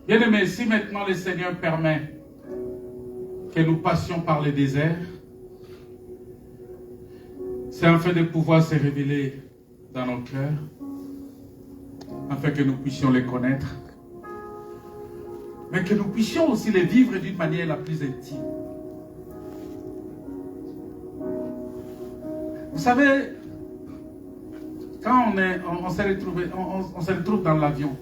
Bien-aimés, si maintenant le Seigneur permet que nous passions par le désert, c'est afin de pouvoir se révéler dans nos cœurs, afin que nous puissions les connaître, mais que nous puissions aussi les vivre d'une manière la plus intime. Vous savez, quand on se retrouve dans l'avion,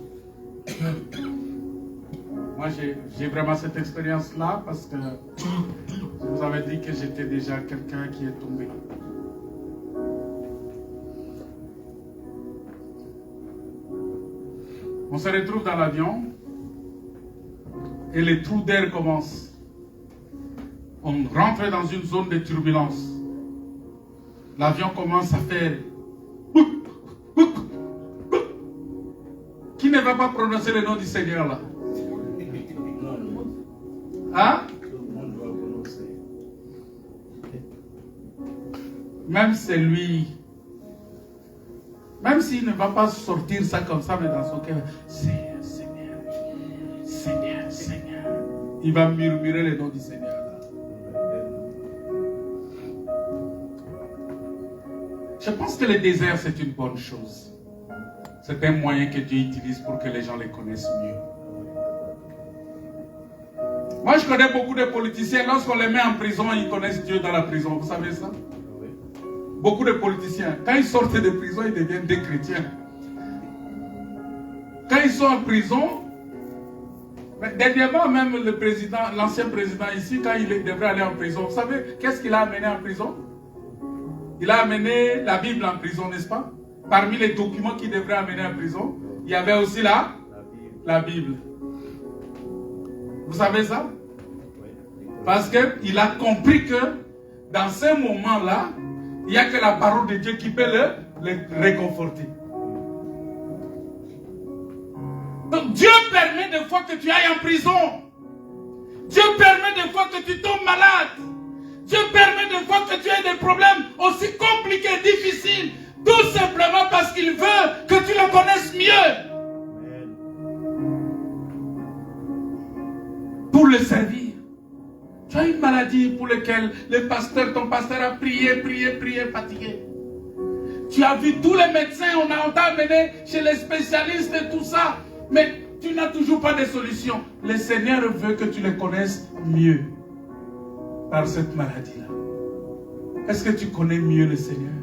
moi j'ai vraiment cette expérience-là parce que je vous avais dit que j'étais déjà quelqu'un qui est tombé. On se retrouve dans l'avion et les trous d'air commencent. On rentre dans une zone de turbulence. L'avion commence à faire... Qui ne va pas prononcer le nom du Seigneur là? Hein? Même c'est lui. Même s'il ne va pas sortir ça comme ça, mais dans son cœur, Seigneur, Seigneur, Seigneur, Seigneur. Il va murmurer le nom du Seigneur. Je pense que le désert, c'est une bonne chose. C'est un moyen que Dieu utilise pour que les gens les connaissent mieux. Moi, je connais beaucoup de politiciens. Lorsqu'on les met en prison, ils connaissent Dieu dans la prison. Vous savez ça? Beaucoup de politiciens, quand ils sortent de prison, ils deviennent des chrétiens. Quand ils sont en prison, dernièrement même le président, l'ancien président ici, quand il devrait aller en prison, vous savez qu'est-ce qu'il a amené en prison? Il a amené la Bible en prison, n'est-ce pas? Parmi les documents qu'il devrait amener en prison, il y avait aussi la Bible. Vous savez ça? Parce qu'il a compris que dans ces moments-là, il n'y a que la parole de Dieu qui peut le réconforter. Donc Dieu permet des fois que tu ailles en prison. Dieu permet des fois que tu tombes malade. Dieu permet des fois que tu aies des problèmes aussi compliqués, difficiles. Tout simplement parce qu'il veut que tu le connaisses mieux. Pour le servir. Tu as une maladie pour laquelle ton pasteur a prié, fatigué. Tu as vu tous les médecins, on t'a amené chez les spécialistes et tout ça. Mais tu n'as toujours pas de solution. Le Seigneur veut que tu le connaisses mieux par cette maladie-là. Est-ce que tu connais mieux le Seigneur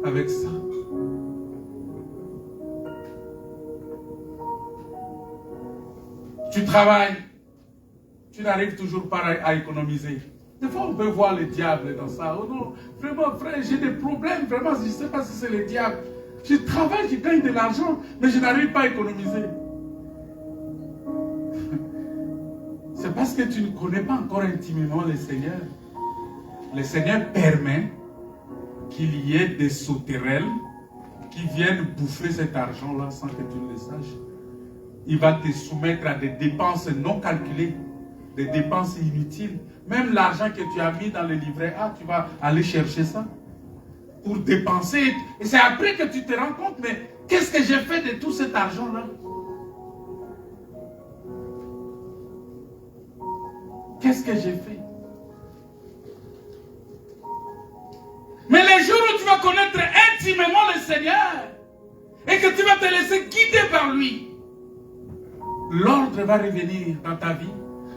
avec ça? Tu travailles. Tu n'arrives toujours pas à économiser. Des fois, on peut voir le diable dans ça. Oh non, vraiment, frère, j'ai des problèmes. Vraiment, je ne sais pas si c'est le diable. Je travaille, je gagne de l'argent, mais je n'arrive pas à économiser. C'est parce que tu ne connais pas encore intimement le Seigneur. Le Seigneur permet qu'il y ait des sauterelles qui viennent bouffer cet argent-là sans que tu ne le saches. Il va te soumettre à des dépenses non calculées. Des dépenses inutiles. Même l'argent que tu as mis dans le livret A, tu vas aller chercher ça pour dépenser. Et c'est après que tu te rends compte, mais qu'est-ce que j'ai fait de tout cet argent-là? Qu'est-ce que j'ai fait? Mais les jours où tu vas connaître intimement le Seigneur et que tu vas te laisser guider par lui, l'ordre va revenir dans ta vie.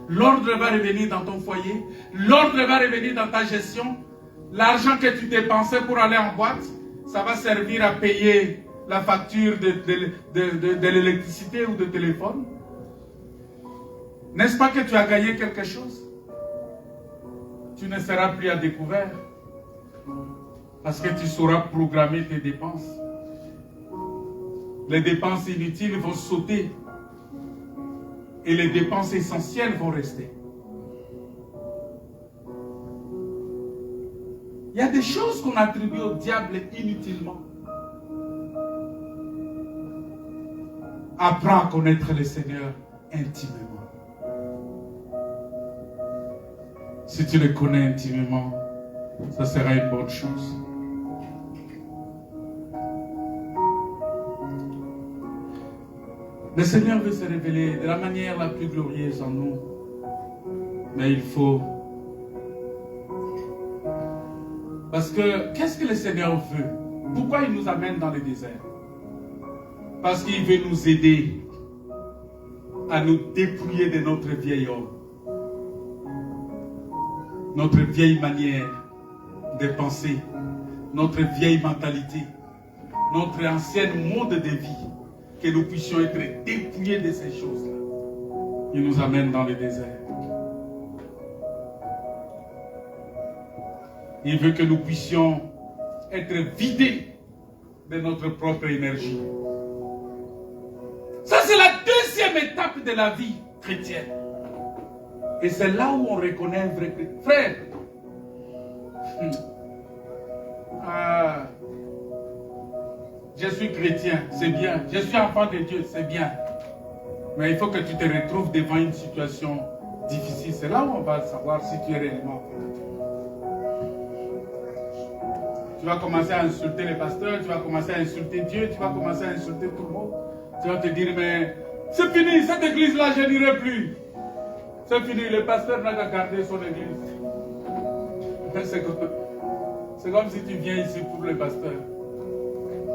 L'ordre va revenir dans ton foyer. L'ordre va revenir dans ta gestion. L'argent que tu dépensais pour aller en boîte, ça va servir à payer la facture de l'électricité ou de téléphone. N'est-ce pas que tu as gagné quelque chose? Tu ne seras plus à découvert. Parce que tu sauras programmer tes dépenses. Les dépenses inutiles vont sauter. Et les dépenses essentielles vont rester. Il y a des choses qu'on attribue au diable inutilement. Apprends à connaître le Seigneur intimement. Si tu le connais intimement, ça sera une bonne chose. Le Seigneur veut se révéler de la manière la plus glorieuse en nous. Mais il faut... Parce que, qu'est-ce que le Seigneur veut? Pourquoi il nous amène dans le désert? Parce qu'il veut nous aider à nous dépouiller de notre vieil homme. Notre vieille manière de penser. Notre vieille mentalité. Notre ancien mode de vie. Que nous puissions être dépouillés de ces choses-là. Il nous amène dans le désert. Il veut que nous puissions être vidés de notre propre énergie. Ça, c'est la deuxième étape de la vie chrétienne. Et c'est là où on reconnaît un vrai chrétien. Frère, je suis chrétien, c'est bien. Je suis enfant de Dieu, c'est bien. Mais il faut que tu te retrouves devant une situation difficile. C'est là où on va savoir si tu es réellement enfant de Dieu. Tu vas commencer à insulter les pasteurs, tu vas commencer à insulter Dieu, tu vas commencer à insulter tout le monde. Tu vas te dire, mais c'est fini, cette église-là, je n'irai plus. C'est fini, le pasteur n'a qu'à garder son église. C'est comme si tu viens ici pour le pasteur.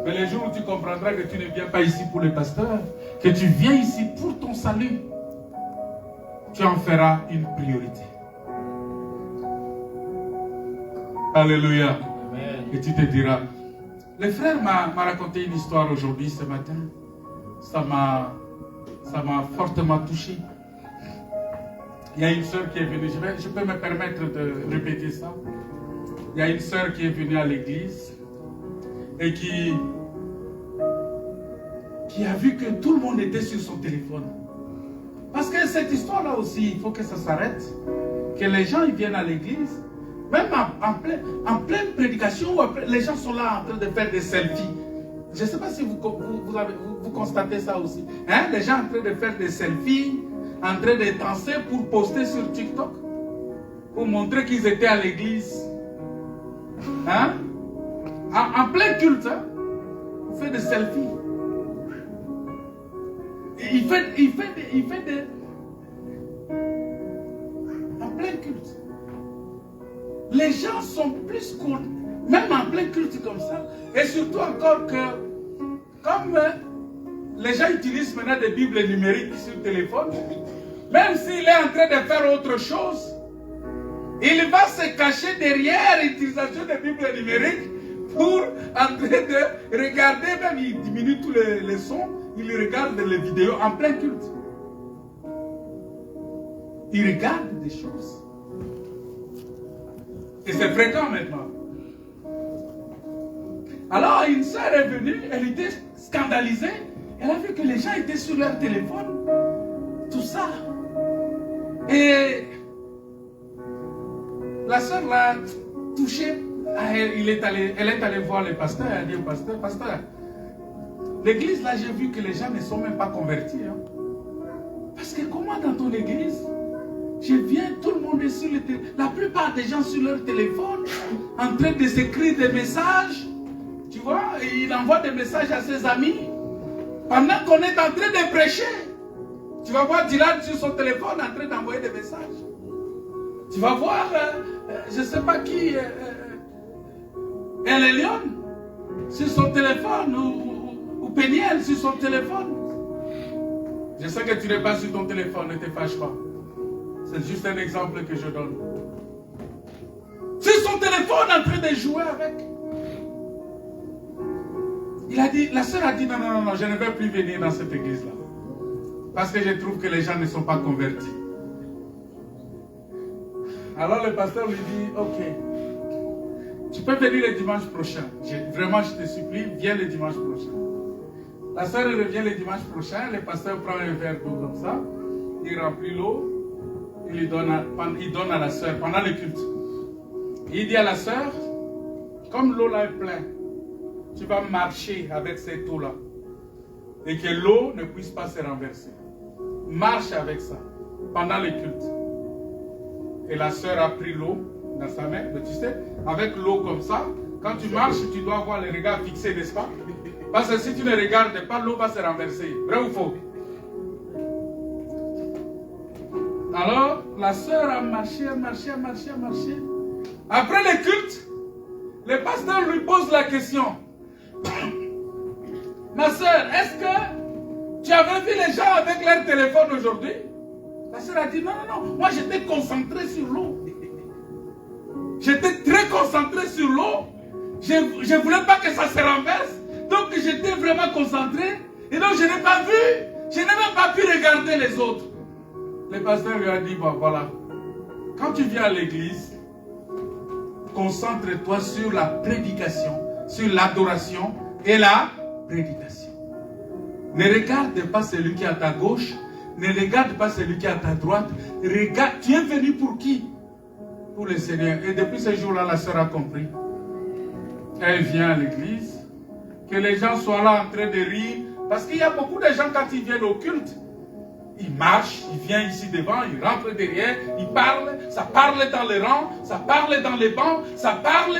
Mais le jour où tu comprendras que tu ne viens pas ici pour le pasteur, que tu viens ici pour ton salut, tu en feras une priorité. Alléluia. Et tu te diras, le frère m'a raconté une histoire aujourd'hui, ce matin. Ça m'a fortement touché. Il y a une sœur qui est venue, je peux me permettre de répéter ça. Il y a une sœur qui est venue à l'église et qui a vu que tout le monde était sur son téléphone. Parce que cette histoire-là aussi, il faut que ça s'arrête. Que les gens ils viennent à l'église. Même en pleine prédication, les gens sont là en train de faire des selfies. Je ne sais pas si vous constatez ça aussi. Hein? Les gens en train de faire des selfies, en train de danser pour poster sur TikTok, pour montrer qu'ils étaient à l'église. Hein? En plein culte, hein? On fait des selfies. Et il fait des... En plein culte. Les gens sont plus cool, même en plein culte comme ça. Et surtout encore que, comme les gens utilisent maintenant des bibles numériques sur le téléphone, même s'il est en train de faire autre chose, il va se cacher derrière l'utilisation des bibles numériques pour en train de regarder, même il diminue tous les sons, il regarde les vidéos en plein culte. Il regarde des choses. Et c'est fréquent maintenant. Alors une sœur est venue, elle était scandalisée. Elle a vu que les gens étaient sur leur téléphone. Tout ça. Et la sœur l'a touché. Elle est allée voir le pasteur. Elle a dit au pasteur, pasteur, l'église là, j'ai vu que les gens ne sont même pas convertis. Hein. Parce que comment dans ton église, je viens, tout le monde est sur le téléphone. La plupart des gens sur leur téléphone, en train de s'écrire des messages. Tu vois, et il envoie des messages à ses amis. Pendant qu'on est en train de prêcher. Tu vas voir Dylan sur son téléphone en train d'envoyer des messages. Tu vas voir, je ne sais pas qui, Elion sur son téléphone ou Péniel sur son téléphone. Je sais que tu n'es pas sur ton téléphone, ne te fâche pas. C'est juste un exemple que je donne. Sur son téléphone en train de jouer avec. Il a dit, la sœur a dit non, je ne vais plus venir dans cette église-là. Parce que je trouve que les gens ne sont pas convertis. Alors le pasteur lui dit, ok, tu peux venir le dimanche prochain. Vraiment, je te supplie, viens le dimanche prochain. La sœur revient le dimanche prochain, le pasteur prend un verre d'eau comme ça, il remplit l'eau, il donne à la sœur pendant le culte. Il dit à la sœur, comme l'eau là est pleine, tu vas marcher avec cette eau là. Et que l'eau ne puisse pas se renverser. Marche avec ça pendant le culte. Et la sœur a pris l'eau dans sa main. Mais tu sais, avec l'eau comme ça, quand tu marches, tu dois avoir les regards fixés, n'est-ce pas? Parce que si tu ne regardes pas, l'eau va se renverser. Vrai ou faux? Alors, la sœur a marché. Après le culte, le pasteur lui pose la question. Ma sœur, est-ce que tu avais vu les gens avec leur téléphone aujourd'hui? La sœur a dit non. Moi, j'étais concentré sur l'eau. J'étais très concentré sur l'eau. Je ne voulais pas que ça se renverse. Donc, j'étais vraiment concentré. Et donc, je n'ai pas vu. Je n'ai même pas pu regarder les autres. Le pasteur lui a dit, bon, voilà. Quand tu viens à l'église, concentre-toi sur la prédication, sur l'adoration et la prédication. Ne regarde pas celui qui est à ta gauche. Ne regarde pas celui qui est à ta droite. Regarde, tu es venu pour qui? Pour le Seigneur. Et depuis ce jour-là, la sœur a compris. Elle vient à l'église. Que les gens soient là en train de rire. Parce qu'il y a beaucoup de gens, quand ils viennent au culte, ils marchent, ils viennent ici devant, ils rentrent derrière, ils parlent, ça parle dans les rangs, ça parle dans les bancs, ça parle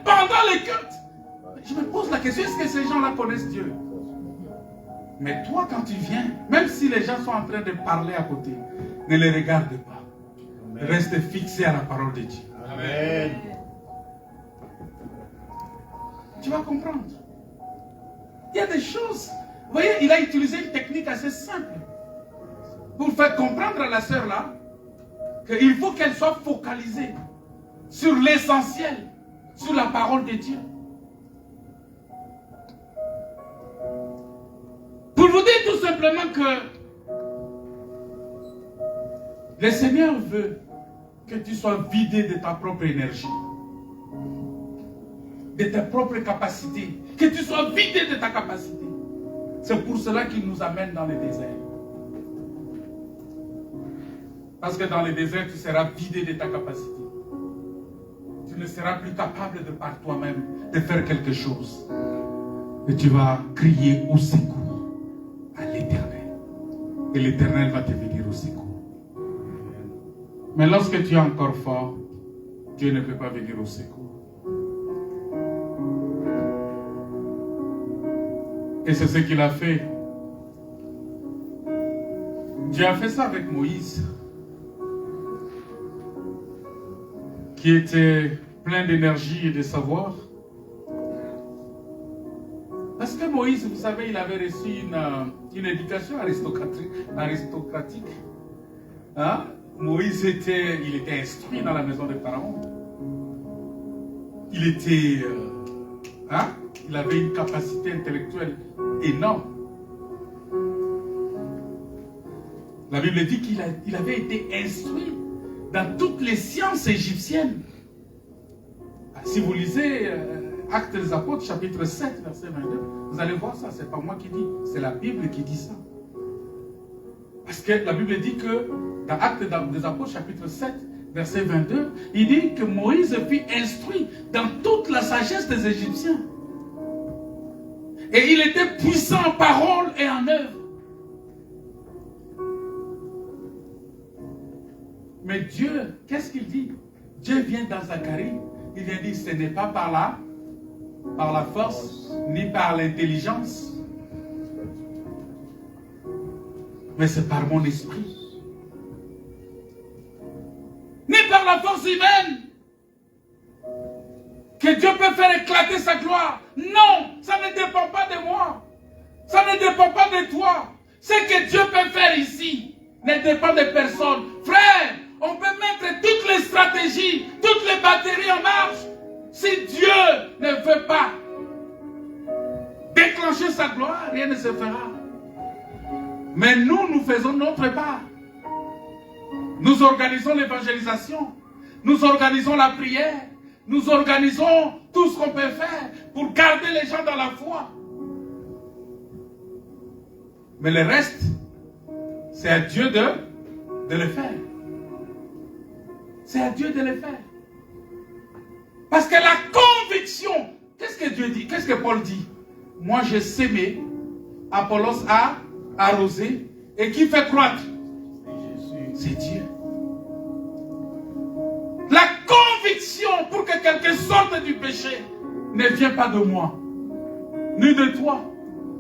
pendant les cultes. Je me pose la question, est-ce que ces gens-là connaissent Dieu? Mais toi, quand tu viens, même si les gens sont en train de parler à côté, ne les regarde pas. Amen. Reste fixé à la parole de Dieu. Amen. Tu vas comprendre. Il y a des choses. Vous voyez, il a utilisé une technique assez simple pour faire comprendre à la sœur là qu'il faut qu'elle soit focalisée sur l'essentiel, sur la parole de Dieu. Pour vous dire tout simplement que le Seigneur veut que tu sois vidé de ta propre énergie, de tes propres capacités, que tu sois vidé de ta capacité. C'est pour cela qu'il nous amène dans le désert. Parce que dans le désert, tu seras vidé de ta capacité. Tu ne seras plus capable de par toi-même de faire quelque chose. Et tu vas crier au secours à l'Éternel. Et l'Éternel va te venir au secours. Mais lorsque tu es encore fort, Dieu ne peut pas venir au secours. Et c'est ce qu'il a fait. Dieu a fait ça avec Moïse, qui était plein d'énergie et de savoir. Parce que Moïse, vous savez, il avait reçu une éducation aristocratique. Hein? Moïse était instruit dans la maison de Pharaon. Il était... il avait une capacité intellectuelle énorme. La Bible dit qu'il avait été instruit dans toutes les sciences égyptiennes. Si vous lisez Actes des Apôtres, chapitre 7, verset 22, vous allez voir ça, c'est pas moi qui dis, c'est la Bible qui dit ça. Parce que la Bible dit que dans Actes des Apôtres, chapitre 7, verset 22, il dit que Moïse fut instruit dans toute la sagesse des Égyptiens. Et il était puissant en parole et en œuvre. Mais Dieu, qu'est-ce qu'il dit? Dieu vient dans Zacharie, il vient dire, ce n'est pas par la force, ni par l'intelligence, mais c'est par mon esprit. Ni par la force humaine que Dieu peut faire éclater sa gloire. Non, ça ne dépend pas de moi. Ça ne dépend pas de toi. Ce que Dieu peut faire ici ne dépend de personne. Frère, on peut mettre toutes les stratégies, toutes les batteries en marche. Si Dieu ne veut pas déclencher sa gloire, rien ne se fera. Mais nous faisons notre part. Nous organisons l'évangélisation. Nous organisons la prière. Nous organisons tout ce qu'on peut faire pour garder les gens dans la foi. Mais le reste, c'est à Dieu de le faire. C'est à Dieu de le faire. Parce que la conviction, qu'est-ce que Dieu dit? Qu'est-ce que Paul dit? Moi j'ai sémé, Apollos a arrosé, et qui fait croître? C'est Dieu. La conviction pour que quelqu'un sorte du péché ne vient pas de moi, ni de toi.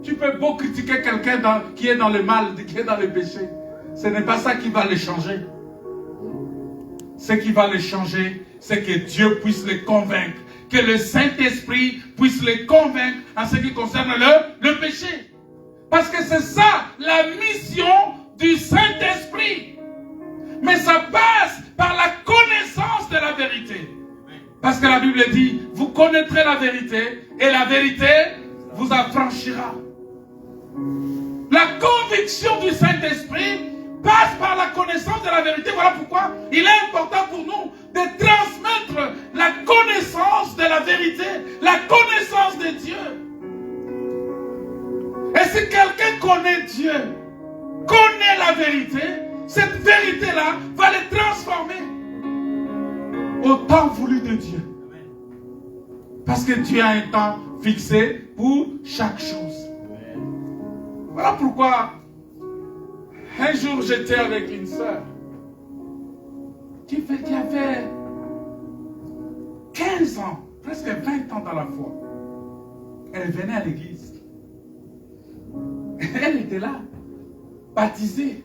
Tu peux beau critiquer quelqu'un qui est dans le mal, qui est dans le péché. Ce n'est pas ça qui va les changer. Ce qui va les changer, c'est que Dieu puisse les convaincre. Que le Saint-Esprit puisse les convaincre en ce qui concerne le péché. Parce que c'est ça la mission du Saint-Esprit. Mais ça passe par la connaissance de la vérité. Parce que la Bible dit, vous connaîtrez la vérité et la vérité vous affranchira. La conviction du Saint-Esprit passe par la connaissance de la vérité. Voilà pourquoi il est important pour nous de transmettre la connaissance de la vérité, la connaissance de Dieu. Et si quelqu'un connaît Dieu, connaît la vérité, cette vérité-là va les transformer au temps voulu de Dieu. Parce que Dieu a un temps fixé pour chaque chose. Voilà pourquoi un jour j'étais avec une sœur qui avait 15 ans, presque 20 ans dans la foi. Elle venait à l'église. Elle était là, baptisée.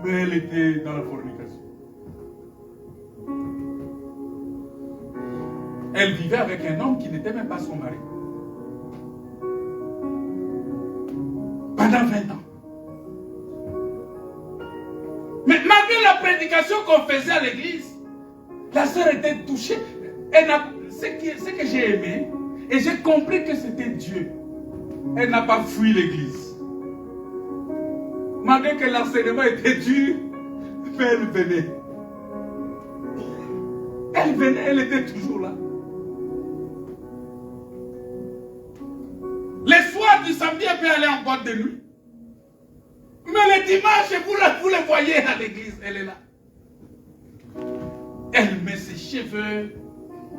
Mais elle était dans la fornication. Elle vivait avec un homme qui n'était même pas son mari. Pendant 20 ans. Mais malgré la prédication qu'on faisait à l'église, la sœur était touchée. Ce que j'ai aimé, et j'ai compris que c'était Dieu. Elle n'a pas fui l'église. Malgré que l'enseignement était dur, mais elle venait. Elle venait, elle était toujours là. Les soirs du samedi, elle peut aller en boîte de nuit. Mais le dimanche, vous le voyez à l'église, elle est là. Elle met ses cheveux,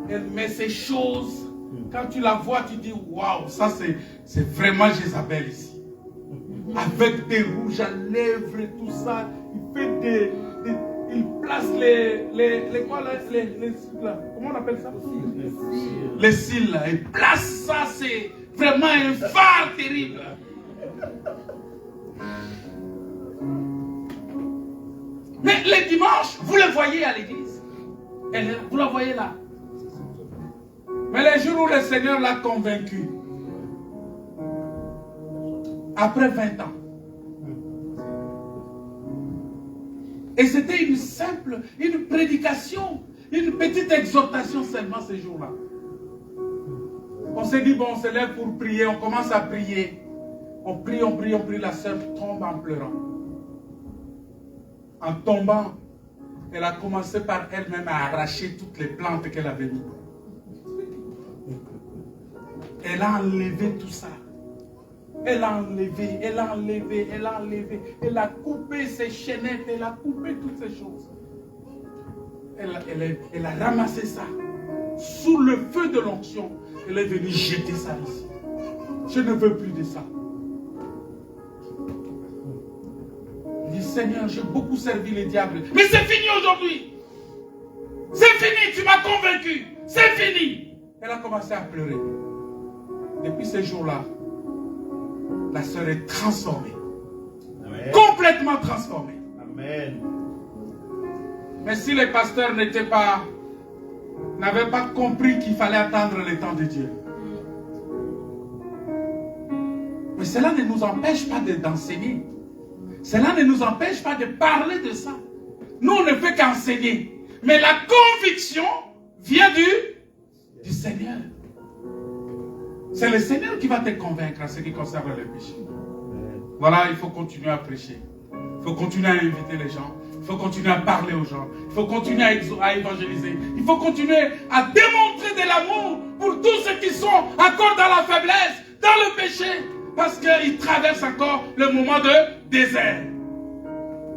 elle met ses choses. Quand tu la vois, tu dis, waouh, ça c'est vraiment Jézabel ici. Avec des rouges à lèvres et tout ça, il place comment on appelle ça? Les cils là, il place ça, c'est vraiment un phare terrible. Mais les dimanches, vous le voyez à l'église. Vous la voyez là. Mais les jours où le Seigneur l'a convaincu, après 20 ans, et c'était une prédication, une petite exhortation seulement ces jours-là. On s'est dit, bon, on se lève pour prier, on commence à prier. On prie, la sœur tombe en pleurant. En tombant, elle a commencé par elle-même à arracher toutes les plantes qu'elle avait mises. Elle a enlevé tout ça. Elle a enlevé. Elle a coupé ses chaînettes, elle a coupé toutes ces choses. Elle a ramassé ça. Sous le feu de l'onction, elle est venue jeter ça ici. Je ne veux plus de ça. Il dit, Seigneur, j'ai beaucoup servi le diable. Mais c'est fini aujourd'hui. C'est fini, tu m'as convaincu. C'est fini. Elle a commencé à pleurer. Depuis ce jour-là, la sœur est transformée. Amen. Complètement transformée. Amen. Mais si les pasteurs n'avaient pas compris qu'il fallait attendre le temps de Dieu. Mais cela ne nous empêche pas d'enseigner. Cela ne nous empêche pas de parler de ça. Nous, on ne fait qu'enseigner. Mais la conviction vient du Seigneur. C'est le Seigneur qui va te convaincre en ce qui concerne le péché. Voilà, il faut continuer à prêcher. Il faut continuer à inviter les gens. Il faut continuer à parler aux gens. Il faut continuer à évangéliser. Il faut continuer à démontrer de l'amour pour tous ceux qui sont encore dans la faiblesse, dans le péché. Parce qu'ils traversent encore le moment de désert.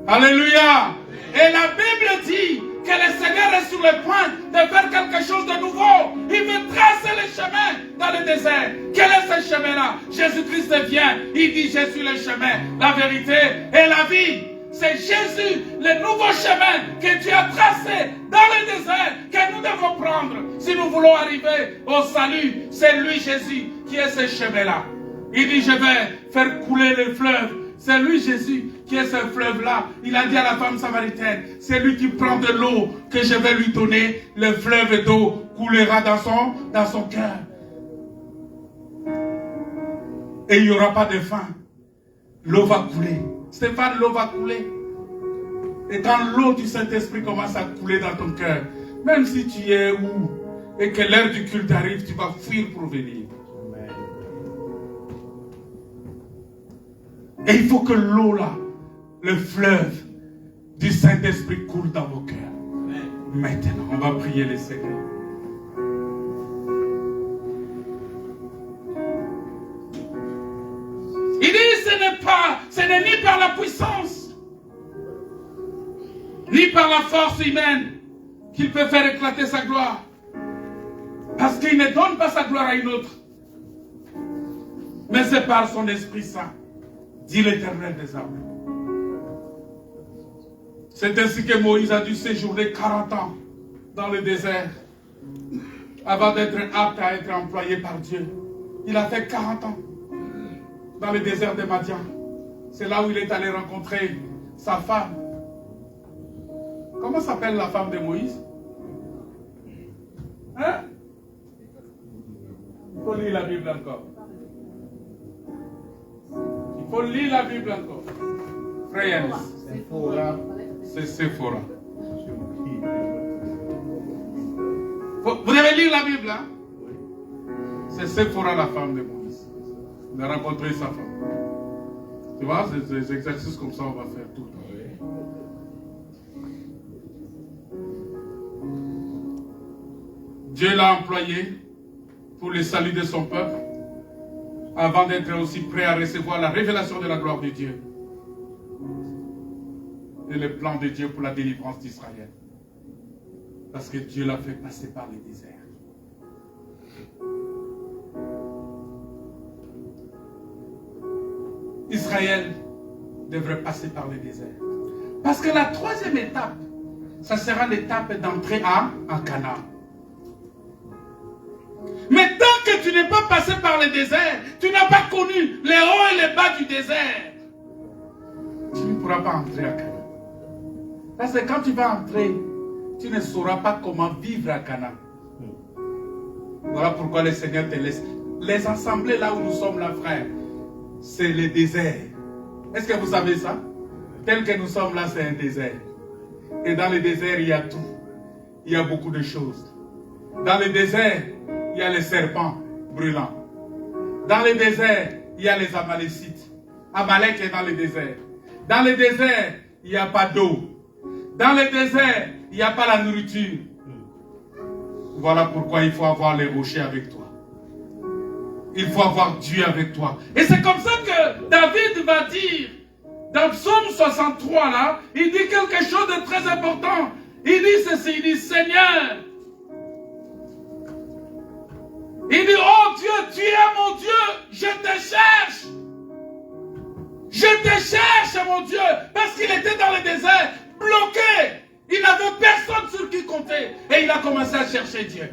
Alléluia. Et la Bible dit que le Seigneur est sur le point de faire quelque chose de nouveau. Il veut tracer le chemin dans le désert. Quel est ce chemin-là? Jésus-Christ vient. Il dit, je suis le chemin, la vérité et la vie. C'est Jésus, le nouveau chemin que Dieu a tracé dans le désert que nous devons prendre. Si nous voulons arriver au salut, c'est lui, Jésus, qui est ce chemin-là. Il dit, je vais faire couler le fleuve C'est lui, Jésus, qui est ce fleuve-là. Il a dit à la femme samaritaine, c'est lui qui prend de l'eau que je vais lui donner. Le fleuve d'eau coulera dans son cœur. Et il n'y aura pas de faim. L'eau va couler. Stéphane, l'eau va couler. Et quand l'eau du Saint-Esprit commence à couler dans ton cœur, même si tu es où et que l'heure du culte arrive, tu vas fuir pour venir. Et il faut que l'eau là, le fleuve du Saint-Esprit coule dans vos cœurs. Maintenant, on va prier le Seigneur. Il dit, ce n'est ni par la puissance, ni par la force humaine qu'il peut faire éclater sa gloire. Parce qu'il ne donne pas sa gloire à une autre. Mais c'est par son Esprit Saint, dit l'Éternel des armées. C'est ainsi que Moïse a dû séjourner 40 ans dans le désert avant d'être apte à être employé par Dieu. Il a fait 40 ans dans le désert de Madian. C'est là où il est allé rencontrer sa femme. Comment s'appelle la femme de Moïse? Hein? Il faut lire la Bible encore. Il faut lire la Bible encore. Frère Yanis. C'est Séphora. Vous devez lire la Bible, hein? C'est Séphora, la femme de Moïse. Il a rencontré sa femme. Tu vois, c'est des exercices comme ça, on va faire tout le temps. Dieu l'a employé pour le salut de son peuple, avant d'être aussi prêt à recevoir la révélation de la gloire de Dieu et le plan de Dieu pour la délivrance d'Israël. Parce que Dieu l'a fait passer par le désert. Israël devrait passer par le désert. Parce que la troisième étape, ça sera l'étape d'entrée en Canaan. Mais tant que tu n'es pas passé par le désert, tu n'as pas connu les hauts et les bas du désert, tu ne pourras pas entrer à Canaan. Parce que quand tu vas entrer, tu ne sauras pas comment vivre à Canaan. Voilà pourquoi le Seigneur te laisse. Les assemblées là où nous sommes là, frère, c'est le désert. Est-ce que vous savez ça? Tel que nous sommes là, c'est un désert. Et dans le désert, il y a tout. Il y a beaucoup de choses. Dans le désert, il y a les serpents brûlants. Dans le désert, il y a les Amalécites. Amalek est dans le désert. Dans le désert, il n'y a pas d'eau. Dans le désert, il n'y a pas la nourriture. Voilà pourquoi il faut avoir les rochers avec toi. Il faut avoir Dieu avec toi. Et c'est comme ça que David va dire, dans Psaume 63, là, il dit quelque chose de très important. Il dit ceci, il dit, Seigneur, il dit, oh Dieu, tu es mon Dieu, je te cherche. Je te cherche, mon Dieu, parce qu'il était dans le désert, bloqué. Il n'avait personne sur qui compter. Et il a commencé à chercher Dieu.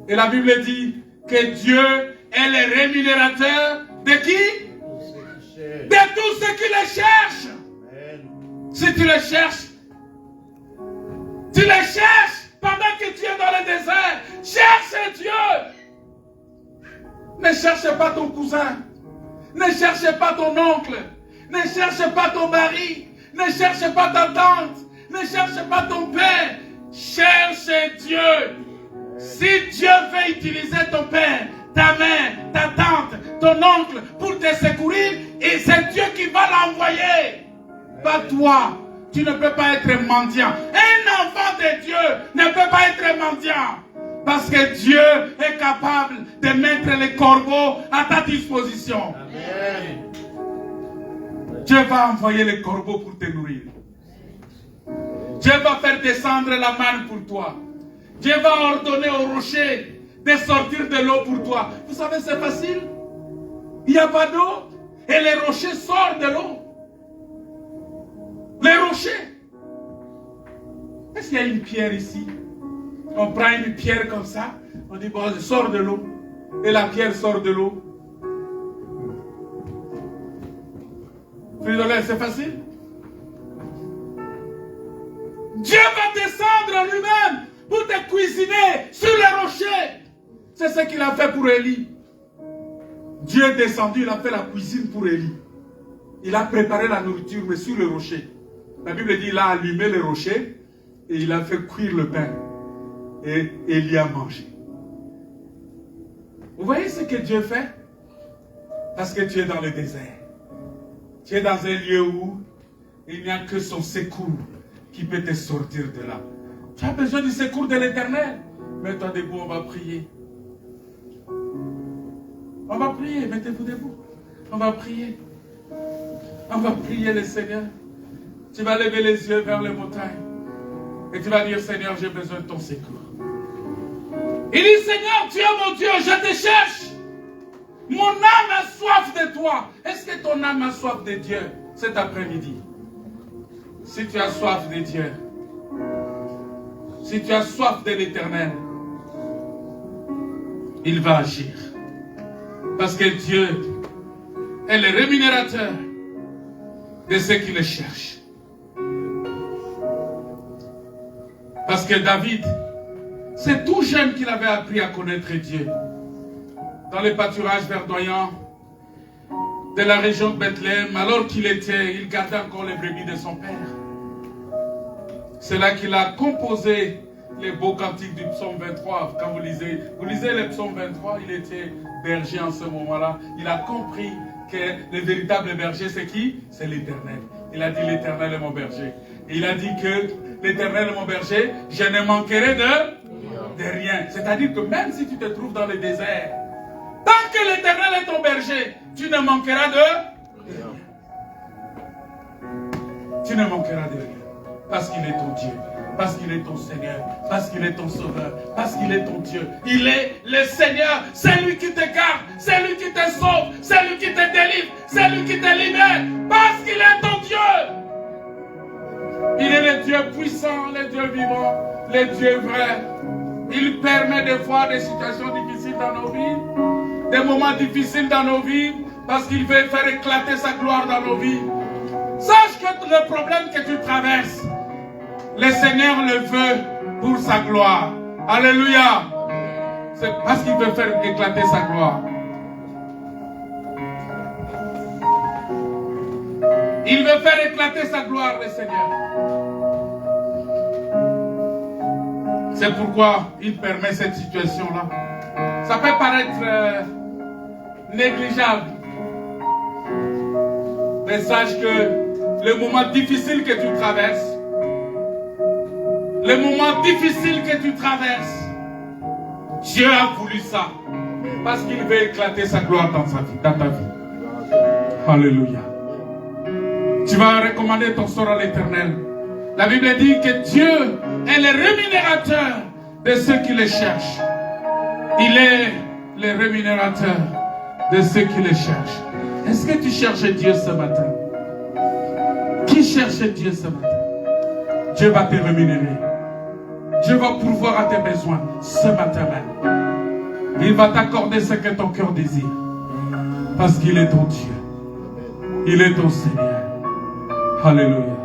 Et la Bible dit que Dieu est le rémunérateur de qui? De tous ceux qui le cherchent. Si tu le cherches, pendant que tu es dans le désert. Cherche Dieu. Ne cherche pas ton cousin. Ne cherche pas ton oncle. Ne cherche pas ton mari. Ne cherche pas ta tante. Ne cherche pas ton père. Cherche Dieu. Si Dieu veut utiliser ton père, ta mère, ta tante, ton oncle pour te secourir, et c'est Dieu qui va l'envoyer. Pas toi. Tu ne peux pas être mendiant. Un enfant de Dieu ne peut pas être mendiant. Parce que Dieu est capable de mettre les corbeaux à ta disposition. Amen. Dieu va envoyer les corbeaux pour te nourrir. Dieu va faire descendre la manne pour toi. Dieu va ordonner au rocher de sortir de l'eau pour toi. Vous savez, c'est facile. Il n'y a pas d'eau. Et les rochers sortent de l'eau. Les rochers. Est-ce qu'il y a une pierre ici? On prend une pierre comme ça. On dit, bon, elle sort de l'eau. Et la pierre sort de l'eau. l'huile d'olive, c'est facile. Dieu va descendre en lui-même pour te cuisiner sur les rochers. C'est ce qu'il a fait pour Élie. Dieu est descendu, il a fait la cuisine pour Élie. Il a préparé la nourriture, mais sur le rocher. La Bible dit, il a allumé le rocher et il a fait cuire le pain. Et Élie a mangé. Vous voyez ce que Dieu fait? Parce que tu es dans le désert. Tu es dans un lieu où il n'y a que son secours qui peut te sortir de là. Tu as besoin du secours de l'Éternel. Mets-toi debout, on va prier. On va prier, mettez-vous debout. On va prier. On va prier le Seigneur. Tu vas lever les yeux vers les montagnes. Et tu vas dire, Seigneur, j'ai besoin de ton secours. Il dit, Seigneur, tu es mon Dieu, je te cherche. Mon âme a soif de toi. Est-ce que ton âme a soif de Dieu cet après-midi? Si tu as soif de Dieu, si tu as soif de l'Éternel, il va agir. Parce que Dieu est le rémunérateur de ceux qui le cherchent. Parce que David, c'est tout jeune qu'il avait appris à connaître Dieu. Dans les pâturages verdoyants de la région de Bethléem, alors qu'il gardait encore les brebis de son père. C'est là qu'il a composé les beaux cantiques du psaume 23. Quand vous lisez le psaume 23, il était berger en ce moment-là. Il a compris que le véritable berger, c'est qui? C'est l'Éternel. Il a dit, l'Éternel est mon berger. Et il a dit que l'Éternel est mon berger, je ne manquerai de rien. C'est-à-dire que même si tu te trouves dans le désert, tant que l'Éternel est ton berger, tu ne manqueras de rien. Tu ne manqueras de rien. Parce qu'il est ton Dieu. Parce qu'il est ton Seigneur. Parce qu'il est ton Sauveur. Parce qu'il est ton Dieu. Il est le Seigneur. C'est lui qui te garde. C'est lui qui te sauve. C'est lui qui te délivre. C'est lui qui te libère. Parce qu'il est ton Dieu. Il est le Dieu puissant, le Dieu vivant, le Dieu vrai. Il permet des fois des situations difficiles dans nos vies, des moments difficiles dans nos vies, parce qu'il veut faire éclater sa gloire dans nos vies. Sache que le problème que tu traverses, le Seigneur le veut pour sa gloire. Alléluia. C'est parce qu'il veut faire éclater sa gloire. Il veut faire éclater sa gloire, le Seigneur. C'est pourquoi il permet cette situation-là. Ça peut paraître négligeable. Mais sache que le moment difficile que tu traverses, Dieu a voulu ça. Parce qu'il veut éclater sa gloire dans ta vie. Alléluia. Tu vas recommander ton sort à l'Éternel. La Bible dit que Dieu est le rémunérateur de ceux qui le cherchent. Il est le rémunérateur de ceux qui le cherchent. Est-ce que tu cherches Dieu ce matin? Qui cherche Dieu ce matin? Dieu va te rémunérer. Dieu va pourvoir à tes besoins ce matin même. Il va t'accorder ce que ton cœur désire. Parce qu'il est ton Dieu. Il est ton Seigneur. Alléluia.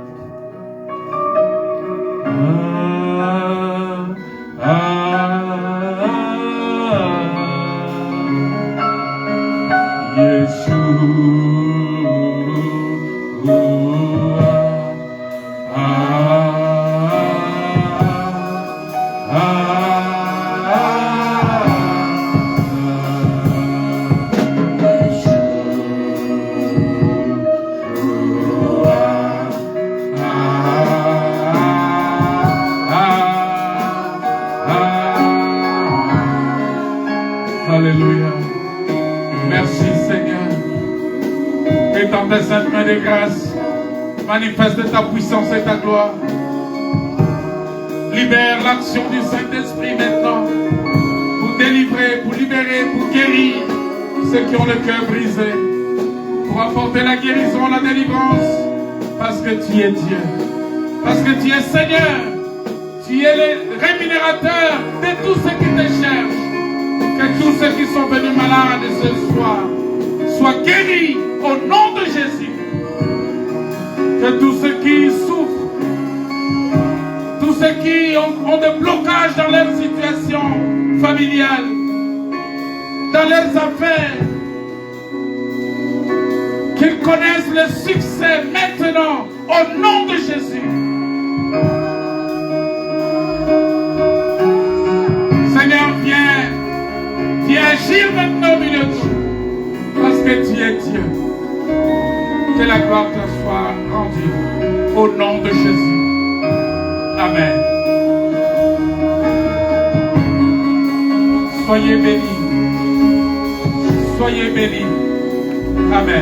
Alléluia. Merci Seigneur. Étends tes saintes mains de grâce. Manifeste ta puissance et ta gloire. Libère l'action du Saint-Esprit maintenant. Pour délivrer, pour libérer, pour guérir ceux qui ont le cœur brisé. Pour apporter la guérison, la délivrance. Parce que tu es Dieu. Parce que tu es Seigneur. Tu es le rémunérateur de tous ceux qui te cherchent. Que tous ceux qui sont venus malades ce soir soient guéris au nom de Jésus. Que tous ceux qui souffrent, tous ceux qui ont des blocages dans leur situation familiale, dans leurs affaires, qu'ils connaissent le succès maintenant au nom de Jésus. Seigneur, viens agir maintenant au milieu de nous, parce que tu es Dieu. Que la gloire te soit rendue au nom de Jésus. Amen. Soyez bénis. Soyez bénis. Amen.